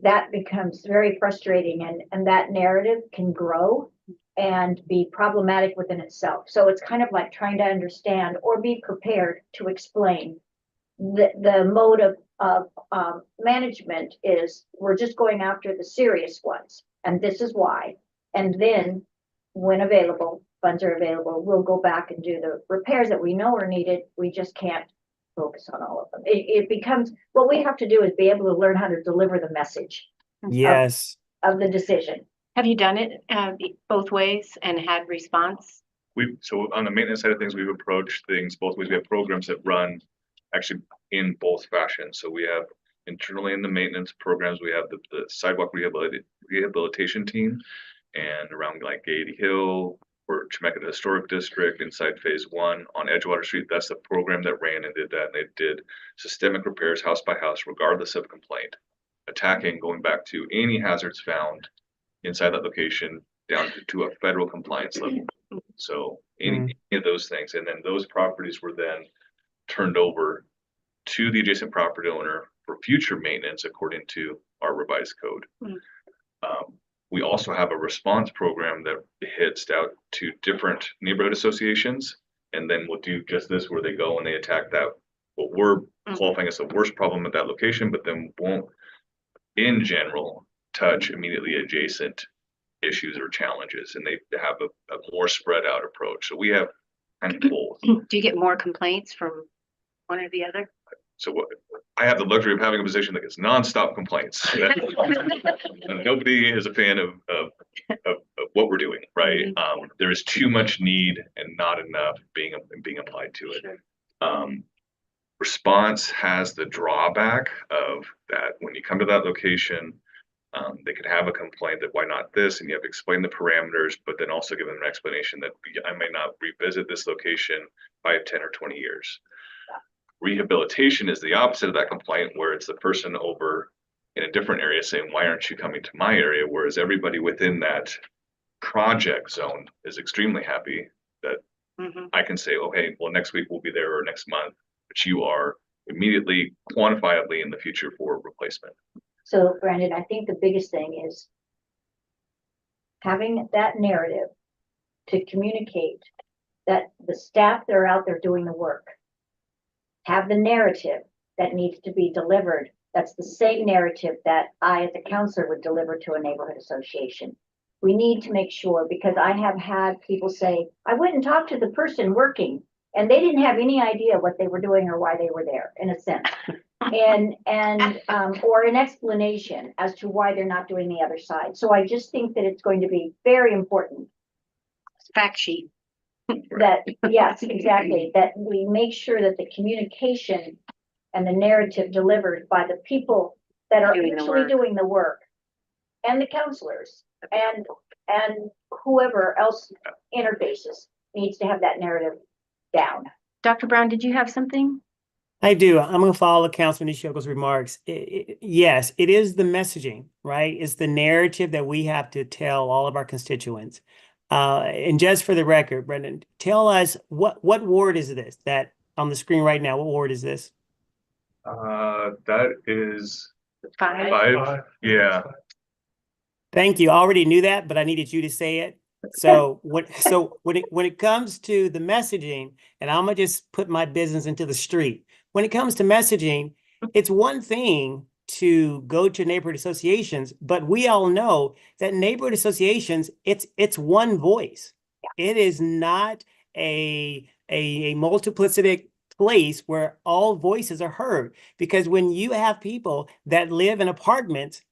Speaker 10: that becomes very frustrating, and that narrative can grow and be problematic within itself. So it's kind of like trying to understand or be prepared to explain the mode of management is, we're just going after the serious ones, and this is why. And then, when available, funds are available, we'll go back and do the repairs that we know are needed. We just can't focus on all of them. It becomes, what we have to do is be able to learn how to deliver the message
Speaker 4: Yes.
Speaker 10: of the decision.
Speaker 2: Have you done it both ways and had response?
Speaker 13: So on the maintenance side of things, we've approached things both ways. We have programs that run actually in both fashions. So we have internally in the maintenance programs, we have the sidewalk rehabilitation team, and around like Gaiety Hill or Chemeketa Historic District inside phase 1 on Edgewater Street. That's the program that ran and did that. And they did systemic repairs house by house, regardless of complaint, attacking, going back to any hazards found inside that location down to a federal compliance level. So any of those things. And then those properties were then turned over to the adjacent property owner for future maintenance according to our revised code. We also have a response program that hits out to different neighborhood associations, and then we'll do just this, where they go and they attack that, what we're qualifying as the worst problem at that location, but then won't, in general, touch immediately adjacent issues or challenges, and they have a more spread out approach. So we have kind of both.
Speaker 2: Do you get more complaints from one or the other?
Speaker 13: So I have the luxury of having a position that gets nonstop complaints. Nobody is a fan of what we're doing, right? There is too much need and not enough being applied to it. Response has the drawback of that when you come to that location, they could have a complaint that why not this, and you have to explain the parameters, but then also give them an explanation that I may not revisit this location 5, 10, or 20 years. Rehabilitation is the opposite of that complaint, where it's the person over in a different area saying, why aren't you coming to my area? Whereas everybody within that project zone is extremely happy that I can say, oh, hey, well, next week we'll be there, or next month, but you are immediately quantifiably in the future for replacement.
Speaker 10: So Brandon, I think the biggest thing is having that narrative to communicate that the staff that are out there doing the work have the narrative that needs to be delivered. That's the same narrative that I, as a counselor, would deliver to a neighborhood association. We need to make sure, because I have had people say, I went and talked to the person working, and they didn't have any idea what they were doing or why they were there, in a sense. Or an explanation as to why they're not doing the other side. So I just think that it's going to be very important.
Speaker 2: Fact sheet.
Speaker 10: That, yes, exactly, that we make sure that the communication and the narrative delivered by the people that are actually doing the work, and the counselors, and whoever else interfaces, needs to have that narrative down.
Speaker 2: Dr. Brown, did you have something?
Speaker 4: I do. I'm going to follow Councilman Ishiyoko's remarks. Yes, it is the messaging, right? It's the narrative that we have to tell all of our constituents. And just for the record, Brendan, tell us what ward is this that on the screen right now? What ward is this?
Speaker 13: That is
Speaker 2: 5.
Speaker 13: Five, yeah.
Speaker 4: Thank you. I already knew that, but I needed you to say it. So when it comes to the messaging, and I'm gonna just put my business into the street. When it comes to messaging, it's one thing to go to neighborhood associations, but we all know that neighborhood associations, it's one voice. It is not a multiplicity place where all voices are heard. Because when you have people that live in apartment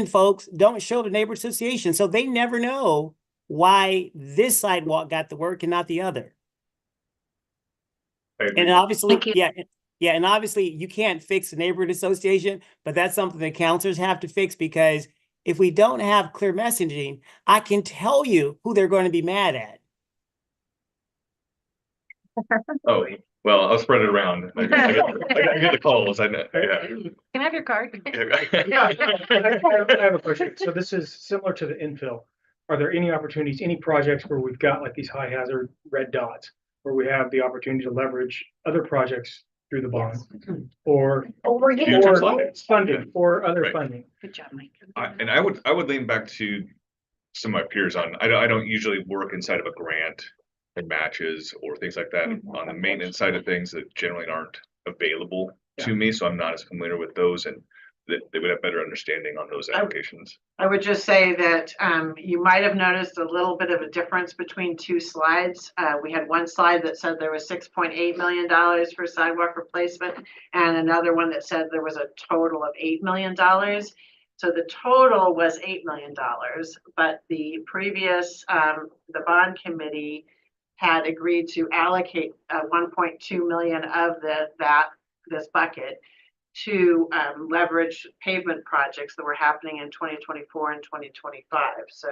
Speaker 4: folks don't show up to neighborhood association, so they never know why this sidewalk got the work and not the other.
Speaker 13: I agree.
Speaker 4: And obviously,
Speaker 2: Thank you.
Speaker 4: yeah, and obviously you can't fix the neighborhood association, but that's something that counselors have to fix, because if we don't have clear messaging, I can tell you who they're going to be mad at.
Speaker 13: Oh, well, I'll spread it around. I get the calls, I know, yeah.
Speaker 2: Can I have your card?
Speaker 5: I have a question. So this is similar to the infill. Are there any opportunities, any projects where we've got like these high hazard red dots, where we have the opportunity to leverage other projects through the bond? Or
Speaker 10: We're getting
Speaker 13: Future
Speaker 5: or
Speaker 13: slides.
Speaker 5: funding, or other
Speaker 13: Right.
Speaker 5: funding?
Speaker 2: Good job, Mike.
Speaker 13: And I would lean back to some of my peers on, I don't usually work inside of a grant and matches or things like that. On the maintenance side of things that generally aren't available to me, so I'm not as familiar with those, and that they would have better understanding on those applications.
Speaker 11: I would just say that you might have noticed a little bit of a difference between two slides. We had one slide that said there was $6.8 million for sidewalk replacement, and another one that said there was a total of $8 million. So the total was $8 million, but the previous, the bond committee had agreed to allocate 1.2 million of this bucket to leverage pavement projects that were happening in 2024 and 2025. So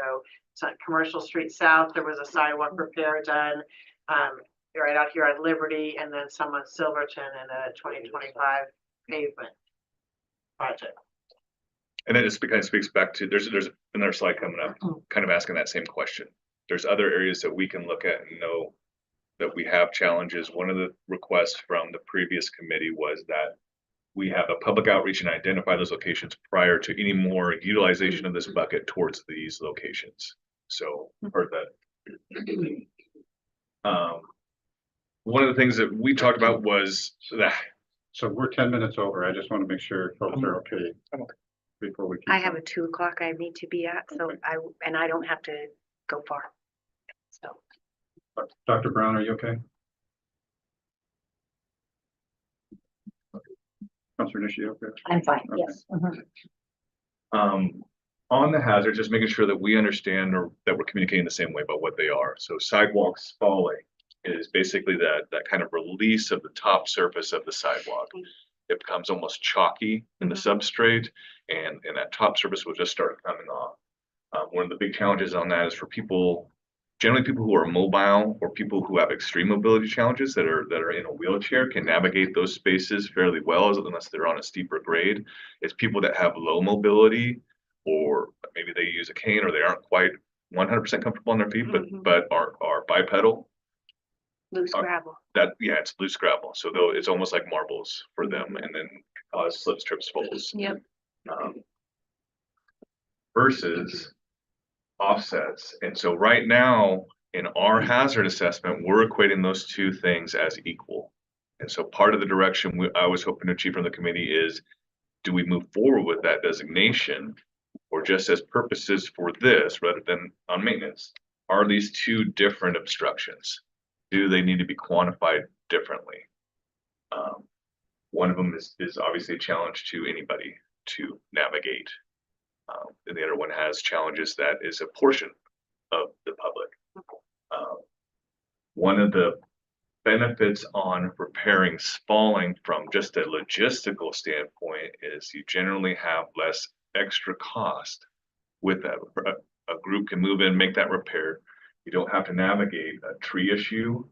Speaker 11: it's on Commercial Street South, there was a sidewalk repair done right out here on Liberty, and then some on Silverton in a 2025 pavement project.
Speaker 13: And it just kind of speaks back to, there's another slide coming up, kind of asking that same question. There's other areas that we can look at and know that we have challenges. One of the requests from the previous committee was that we have a public outreach and identify those locations prior to any more utilization of this bucket towards these locations. So, heard that. One of the things that we talked about was that.
Speaker 9: So we're 10 minutes over. I just want to make sure folks are okay before we.
Speaker 2: I have a 2 o'clock I need to be at, so I don't have to go far. So.
Speaker 9: Dr. Brown, are you okay? Counselor Nishi, okay?
Speaker 10: I'm fine,
Speaker 9: Okay.
Speaker 10: yes.
Speaker 13: On the hazards, just making sure that we understand or that we're communicating the same way about what they are. So sidewalks falling is basically that kind of release of the top surface of the sidewalk. It becomes almost chalky in the substrate, and that top surface will just start coming off. One of the big challenges on that is for people, generally people who are mobile or people who have extreme mobility challenges that are in a wheelchair can navigate those spaces fairly well, unless they're on a steeper grade. It's people that have low mobility, or maybe they use a cane, or they aren't quite 100% comfortable on their feet, but are bipedal.
Speaker 2: Loose gravel.
Speaker 13: It's loose gravel. So though it's almost like marbles for them, and then cause slips, trips, falls.
Speaker 2: Yep.
Speaker 13: Versus offsets. And so right now in our hazard assessment, we're equating those two things as equal. And so part of the direction I was hoping to achieve from the committee is, do we move forward with that designation, or just as purposes for this rather than on maintenance? Are these two different obstructions? Do they need to be quantified differently? One of them is obviously a challenge to anybody to navigate. And the other one has challenges that is a portion of the public. One of the benefits on repairing spalling from just a logistical standpoint is you generally have less extra cost with that. A group can move in, make that repair. You don't have to navigate a tree issue,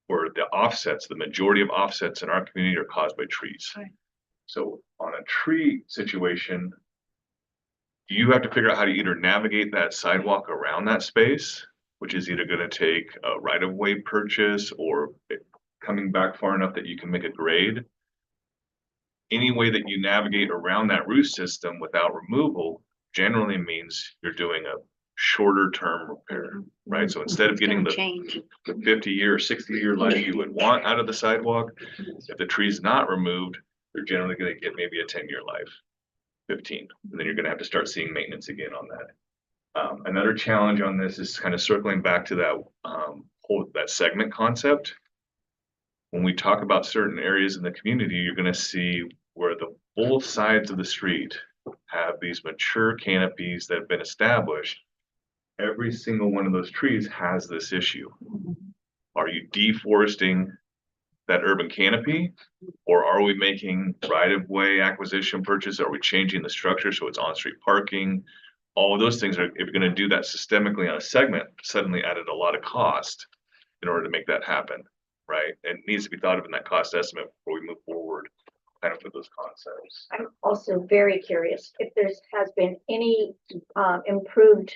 Speaker 13: or the offsets. The majority of offsets in our community are caused by trees.
Speaker 2: Right.
Speaker 13: So on a tree situation, you have to figure out how to either navigate that sidewalk around that space, which is either going to take a right-of-way purchase or coming back far enough that you can make a grade any way that you navigate around that root system without removal generally means you're doing a shorter term repair, right? So instead of
Speaker 2: It's
Speaker 13: getting
Speaker 2: gonna
Speaker 13: the
Speaker 2: change.
Speaker 13: 50-year, 60-year life you would want out of the sidewalk, if the tree's not removed, you're generally gonna get maybe a 10-year life, 15, and then you're gonna have to start seeing maintenance again on that. Another challenge on this is kind of circling back to that that segment concept. When we talk about certain areas in the community, you're gonna see where the both sides of the street have these mature canopies that have been established. Every single one of those trees has this issue. Are you deforesting that urban canopy? Or are we making right-of-way acquisition purchase? Are we changing the structure so it's on-street parking? All of those things are, if you're gonna do that systemically on a segment, suddenly added a lot of cost in order to make that happen, right? It needs to be thought of in that cost estimate before we move forward, kind of with those concepts.
Speaker 10: I'm also very curious if has been any improved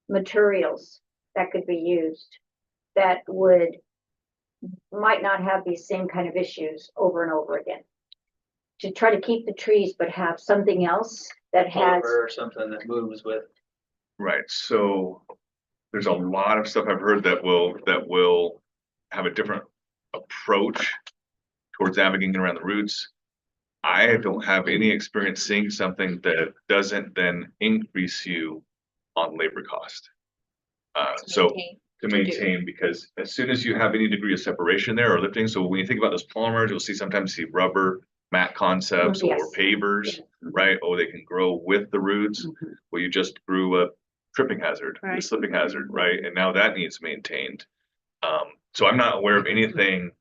Speaker 10: materials that could be used that might not have these same kind of issues over and over again. To try to keep the trees, but have something else that has.
Speaker 3: Or something that moves with.
Speaker 13: Right, so there's a lot of stuff I've heard that will have a different approach towards navigating around the roots. I don't have any experience seeing something that doesn't then increase you on labor cost. So to maintain, because as soon as you have any degree of separation there or lifting, so when you think about those polymers, you'll sometimes see rubber mat concepts
Speaker 10: Yes.
Speaker 13: or pavers, right? Oh, they can grow with the roots. Well, you just grew a tripping hazard, a
Speaker 2: Right.
Speaker 13: slipping hazard, right? And now that needs maintained. So I'm not aware of anything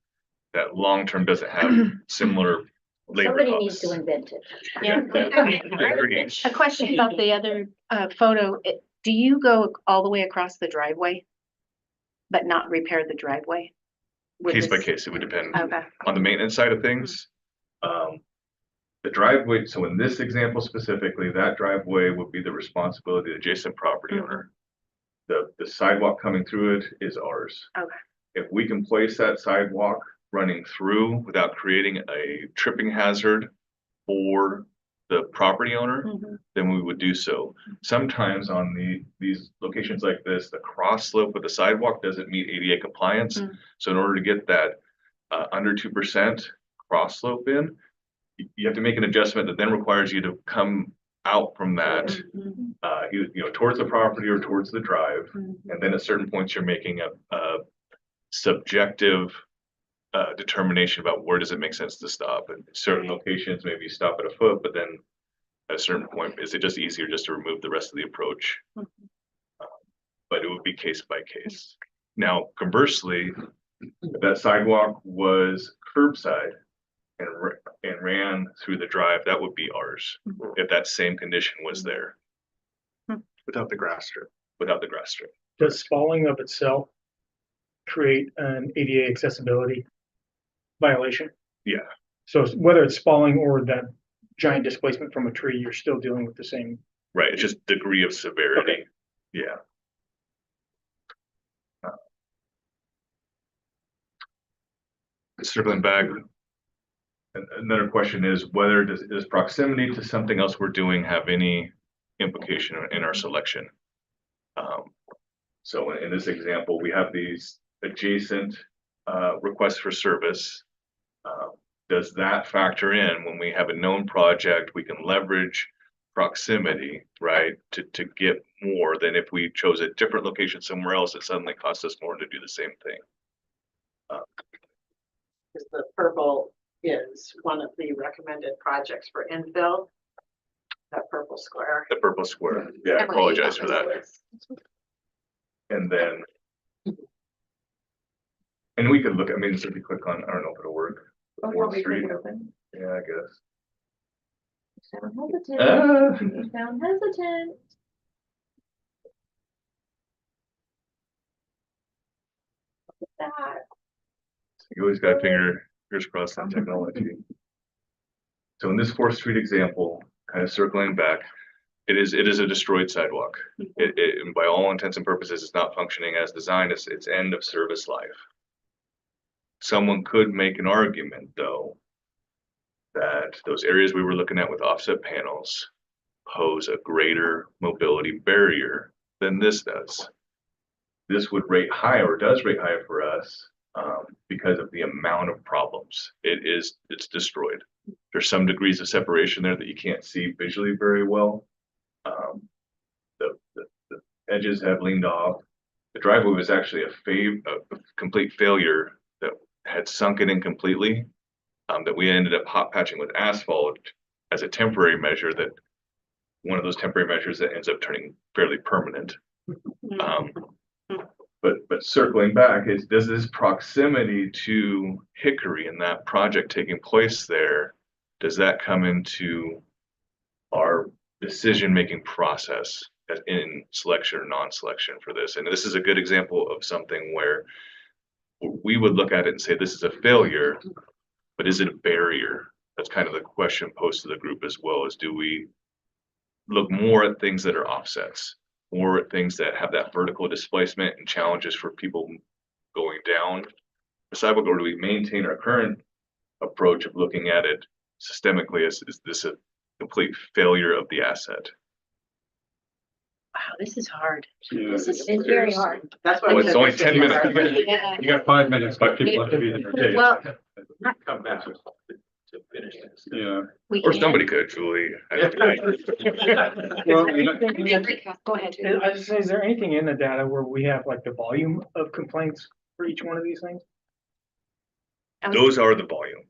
Speaker 13: that long-term doesn't have similar labor
Speaker 10: Somebody needs
Speaker 13: costs.
Speaker 10: to invent it.
Speaker 2: Yeah.
Speaker 13: I agree.
Speaker 2: A question about the other photo. Do you go all the way across the driveway, but not repair the driveway? Would
Speaker 13: Case by
Speaker 2: this-
Speaker 13: case, it would depend.
Speaker 2: Okay.
Speaker 13: On the maintenance side of things, the driveway, so in this example specifically, that driveway would be the responsibility of the adjacent property owner. The sidewalk coming through it is ours.
Speaker 2: Okay.
Speaker 13: If we can place that sidewalk running through without creating a tripping hazard for the property owner, then we would do so. Sometimes on these locations like this, the cross slope of the sidewalk doesn't meet ADA compliance. So in order to get that under 2% cross slope in, you have to make an adjustment that then requires you to come out from that, towards the property or towards the drive. And then at certain points, you're making a subjective determination about where does it make sense to stop. And certain locations, maybe you stop at a foot, but then at a certain point, is it just easier just to remove the rest of the approach? But it would be case by case. Now, conversely, if that sidewalk was curbside and ran through the drive, that would be ours, if that same condition was there.
Speaker 6: Without the grass strip.
Speaker 13: Without the grass strip.
Speaker 5: Does spalling of itself create an ADA accessibility violation?
Speaker 13: Yeah.
Speaker 5: So whether it's spalling or that giant displacement from a tree, you're still dealing with the same.
Speaker 13: Right, it's just degree of severity.
Speaker 5: Okay.
Speaker 13: Yeah. Circling back, another question is whether does proximity to something else we're doing have any implication in our selection? So in this example, we have these adjacent requests for service. Does that factor in when we have a known project, we can leverage proximity, right, to get more than if we chose a different location somewhere else, it suddenly costs us more to do the same thing.
Speaker 11: Because the purple is one of the recommended projects for infill. That purple square.
Speaker 13: The purple square, yeah, I apologize for that. And then, and we could look, I mean, so if you click on, I don't know if it'll work. Ward Street. Yeah, I guess.
Speaker 1: Sound hesitant. You sound hesitant. Look at that.
Speaker 13: You always got fingers crossed on technology. So in this 4th Street example, kind of circling back, it is a destroyed sidewalk. It by all intents and purposes, it's not functioning as designed. It's end of service life. Someone could make an argument, though, that those areas we were looking at with offset panels pose a greater mobility barrier than this does. This would rate higher, or does rate higher for us, because of the amount of problems. It's destroyed. There's some degrees of separation there that you can't see visually very well. The edges have leaned off. The driveway was actually a complete failure that had sunken in completely, that we ended up hot patching with asphalt as a temporary measure, that one of those temporary measures that ends up turning fairly permanent. But circling back, does this proximity to Hickory and that project taking place there, does that come into our decision-making process in selection or non-selection for this? And this is a good example of something where we would look at it and say, this is a failure, but is it a barrier? That's kind of the question posed to the group as well, is do we look more at things that are offsets, or at things that have that vertical displacement and challenges for people going down the sidewalk, or do we maintain our current approach of looking at it systemically as, is this a complete failure of the asset?
Speaker 2: Wow, this is hard.
Speaker 9: Yeah,
Speaker 2: This is
Speaker 10: It's very hard.
Speaker 11: That's why.
Speaker 13: Well,
Speaker 11: we
Speaker 13: it's
Speaker 11: said
Speaker 13: only
Speaker 11: this
Speaker 13: 10
Speaker 11: was
Speaker 13: minutes.
Speaker 11: hard.
Speaker 2: Yeah.
Speaker 9: You got 5 minutes, but people have to be there.
Speaker 2: Well,
Speaker 3: Come back to finish this.
Speaker 9: Yeah.
Speaker 2: we
Speaker 13: Or
Speaker 2: can.
Speaker 13: somebody could, Julie.
Speaker 9: Well, you know,
Speaker 2: Go ahead.
Speaker 5: I just say, is there anything in the data where we have like the volume of complaints for each one of these things?
Speaker 13: Those are the volume.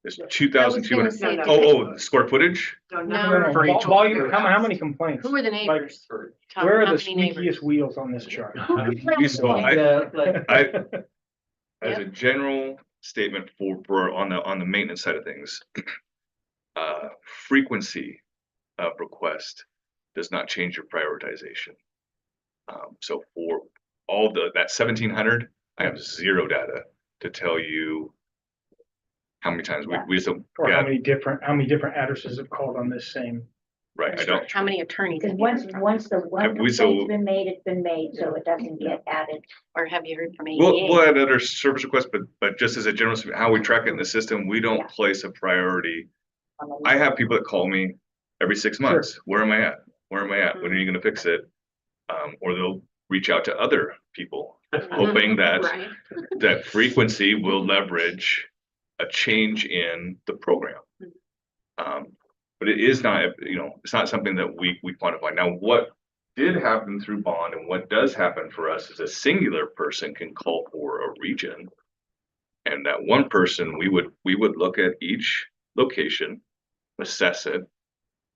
Speaker 13: It's 2,200.
Speaker 2: say,
Speaker 11: No,
Speaker 13: Oh, square footage?
Speaker 2: No.
Speaker 11: For each
Speaker 5: Volume, how many complaints?
Speaker 2: Who are the neighbors? Tom,
Speaker 5: Where
Speaker 2: how
Speaker 5: are the
Speaker 2: many neighbors?
Speaker 5: squeakiest wheels on this chart?
Speaker 13: So
Speaker 3: Like,
Speaker 13: as a general statement for on the maintenance side of things, frequency of request does not change your prioritization. So for all that 1,700, I have zero data to tell you how many times we just don't.
Speaker 5: Or
Speaker 13: Yeah,
Speaker 5: how many different addresses have called on this same?
Speaker 13: right. I don't.
Speaker 2: How many attorneys?
Speaker 10: Because
Speaker 2: have you heard
Speaker 10: once
Speaker 2: from?
Speaker 10: the one
Speaker 13: Have we- so-
Speaker 10: complaint's been made, it's been made, so it doesn't get added.
Speaker 2: Or have you heard from
Speaker 13: We'll
Speaker 2: ADA?
Speaker 13: add other service requests, but just as a general, how we track it in the system, we don't
Speaker 10: Yeah.
Speaker 13: place a priority.
Speaker 10: on the
Speaker 13: I have people that call me every 6 months. Where am I at? Where am I at? When are you gonna fix it? Or they'll reach out to other people, hoping that
Speaker 1: Right.
Speaker 13: that frequency will leverage a change in the program. But it is not, it's not something that we quantify. Now, what did happen through bond and what does happen for us is a singular person can call for a region. And that one person, we would look at each location, assess it,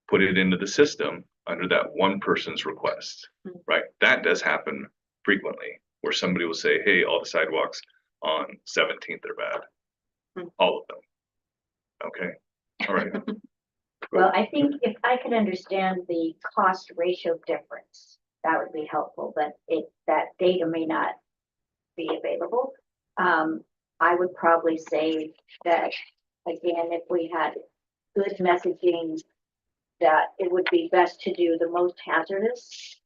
Speaker 13: put it into the system under that one person's request, right? That does happen frequently, where somebody will say, hey, all the sidewalks on 17th are bad. All of them. Okay, all right.
Speaker 10: Well, I think if I could understand the cost ratio difference, that would be helpful, but that data may not be available. I would probably say that, again, if we had good messaging, that it would be best to do the most hazardous,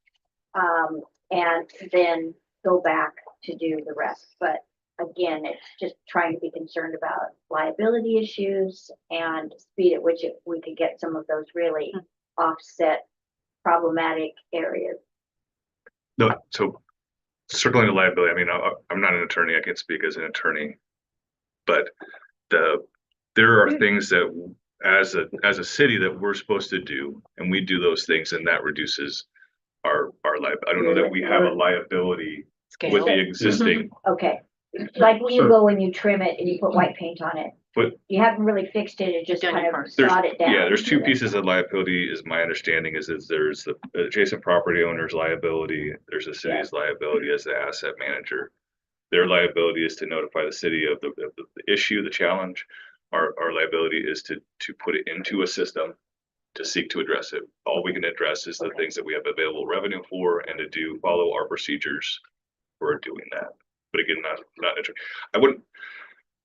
Speaker 10: and then go back to do the rest. But again, it's just trying to be concerned about liability issues and speed at which we could get some of those really offset problematic areas.
Speaker 13: No, so circling the liability, I mean, I'm not an attorney, I can't speak as an attorney. But there are things that as a city that we're supposed to do, and we do those things, and that reduces our liability. I don't know that we have a liability with the existing.
Speaker 10: Okay, like when you go and you trim it and you put white paint on it,
Speaker 13: But
Speaker 10: you haven't really fixed it, it just
Speaker 2: Done
Speaker 10: kind
Speaker 2: your
Speaker 10: of
Speaker 2: part.
Speaker 13: there's,
Speaker 10: sawed it down.
Speaker 13: yeah, there's two pieces of liability, is my understanding, is there's the adjacent property owner's liability, there's the city's liability as the asset manager. Their liability is to notify the city of the issue, the challenge. Our liability is to put it into a system to seek to address it. All we can address is the things that we have available revenue for, and to follow our procedures for doing that. But again, not I wouldn't.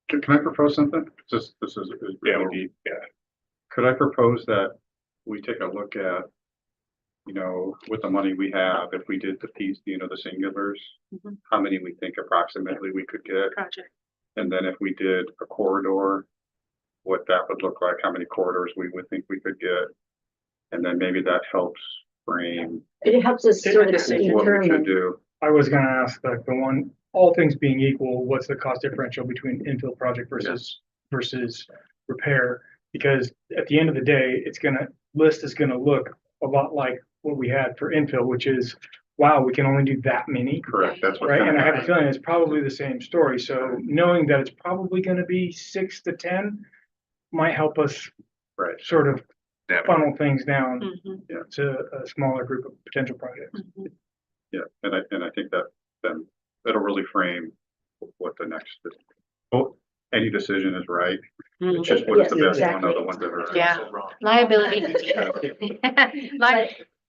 Speaker 9: Can I propose something? This is really deep.
Speaker 13: Yeah.
Speaker 9: Could I propose that we take a look at, with the money we have, if we did the piece, the singulars, how many we think approximately we could get?
Speaker 2: Project.
Speaker 9: And then if we did a corridor, what that would look like, how many corridors we would think we could get. And then maybe that helps frame
Speaker 10: It helps us sort of
Speaker 9: what we should
Speaker 10: determine.
Speaker 9: do.
Speaker 5: I was gonna ask, like, the one, all things being equal, what's the cost differential between infill project versus repair? Because at the end of the day, list is gonna look a lot like what we had for infill, which is, wow, we can only do that many.
Speaker 9: Correct, that's what.
Speaker 5: Right, and I have a feeling it's probably the same story, so knowing that it's probably gonna be 6 to 10 might help us
Speaker 9: Right.
Speaker 5: sort of
Speaker 13: That-
Speaker 5: funnel things down
Speaker 2: Mhm,
Speaker 5: to a smaller group of potential projects.
Speaker 2: mhm.
Speaker 9: Yeah, and I think that then it'll really frame what the next, oh, any decision is right.
Speaker 2: Mhm.
Speaker 9: It's just what is the
Speaker 10: Yes,
Speaker 9: best one of the
Speaker 10: exactly.
Speaker 9: ones that are. right.
Speaker 2: Yeah.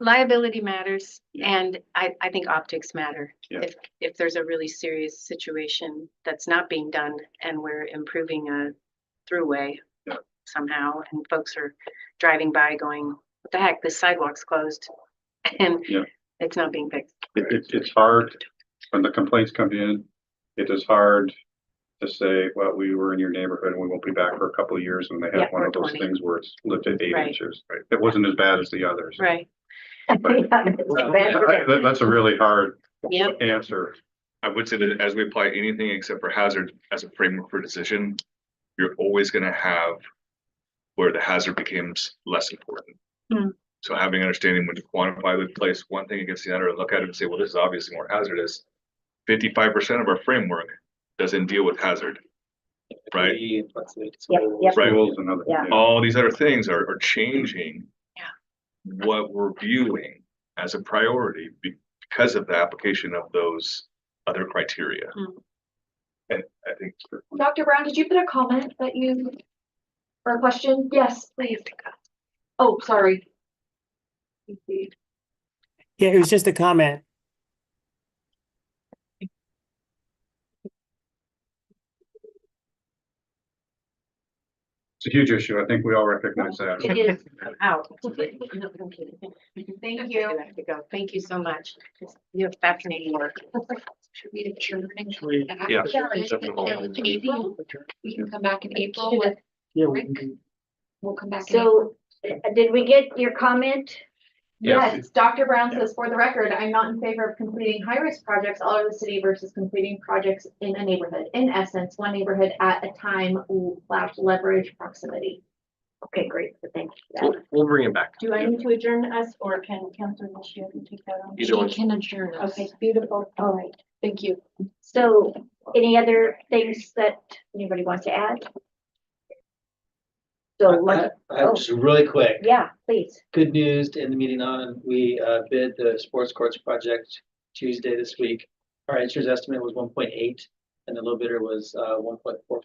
Speaker 2: Liability matters, and I think optics matter.
Speaker 9: Yeah.
Speaker 2: If there's a really serious situation that's not being done and we're improving a throughway
Speaker 9: Yeah.
Speaker 2: somehow, and folks are driving by going, what the heck, this sidewalk's closed, and
Speaker 9: Yeah.
Speaker 2: it's not being fixed.
Speaker 9: It's hard, when the complaints come in, it is hard to say, well, we were in your neighborhood and we won't be back for a couple of years, and they
Speaker 2: Yeah,
Speaker 9: have one
Speaker 2: or
Speaker 9: of those
Speaker 2: 20.
Speaker 9: things where it's lifted 8
Speaker 2: Right.
Speaker 9: inches. Right. It wasn't as bad as the others.
Speaker 2: Right.
Speaker 9: That's a really hard
Speaker 2: Yep.
Speaker 9: answer.
Speaker 13: I would say that as we apply anything except for hazard as a framework for decision, you're always gonna have where the hazard becomes less important.
Speaker 2: Hmm.
Speaker 13: So having understanding when to quantify, we place one thing against the other and look at it and say, well, this is obviously more hazardous. 55% of our framework doesn't deal with hazard, right?
Speaker 10: Yep.
Speaker 13: Right.
Speaker 9: Schools and other.
Speaker 10: Yeah.
Speaker 13: All these other things are changing.
Speaker 2: Yeah.
Speaker 13: What we're viewing as a priority because of the application of those other criteria.
Speaker 2: Hmm.
Speaker 13: And I think
Speaker 1: Dr. Brown, did you put a comment or a question? Yes, please. Oh, sorry.
Speaker 4: Yeah, it was just a comment.
Speaker 9: It's a huge issue. I think we all recognize that.
Speaker 2: It is out.
Speaker 1: Thank you.
Speaker 2: I have to go. Thank you so much. You have fascinating work.
Speaker 1: Should we adjourn?
Speaker 6: Yeah.
Speaker 1: April? We can come back in April with,
Speaker 5: Yeah,
Speaker 1: we'll come back. in April.
Speaker 10: So, did we get your comment?
Speaker 1: Yes, Dr. Brown says, for the record, I'm not in favor of completing high-risk projects all over the city versus completing projects in a neighborhood. In essence, one neighborhood at a time / leverage proximity.
Speaker 10: Okay, great, so thank you for that.
Speaker 6: We'll bring it back.
Speaker 7: Do I need to adjourn us or can Councilor Michelle take that on?
Speaker 6: Either one.
Speaker 1: Can adjourn us.
Speaker 7: Okay, beautiful.
Speaker 10: All right,
Speaker 1: Thank you.
Speaker 10: so any other things that anybody wants to add? So,
Speaker 3: Just really quick,
Speaker 10: yeah, please.
Speaker 3: good news to end the meeting on, we bid the sports courts project Tuesday this week. Our insurance estimate was 1.8 and the low bidder was 1.45.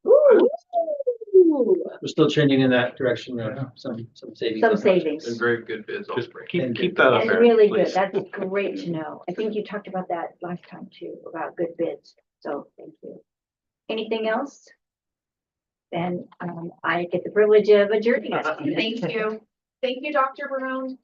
Speaker 10: Ooh.
Speaker 3: We're still trending in that direction of some savings.
Speaker 10: Some
Speaker 3: on projects.
Speaker 10: savings.
Speaker 6: And very good bids.
Speaker 8: Just
Speaker 6: Keep that up
Speaker 10: That's
Speaker 6: there.
Speaker 10: really good.
Speaker 6: please.
Speaker 10: That's great to know. I think you talked about that last time too, about good bids. So thank you. Anything else? Then I get the privilege of adjourning us.
Speaker 1: Thank you. Thank you, Dr. Brown.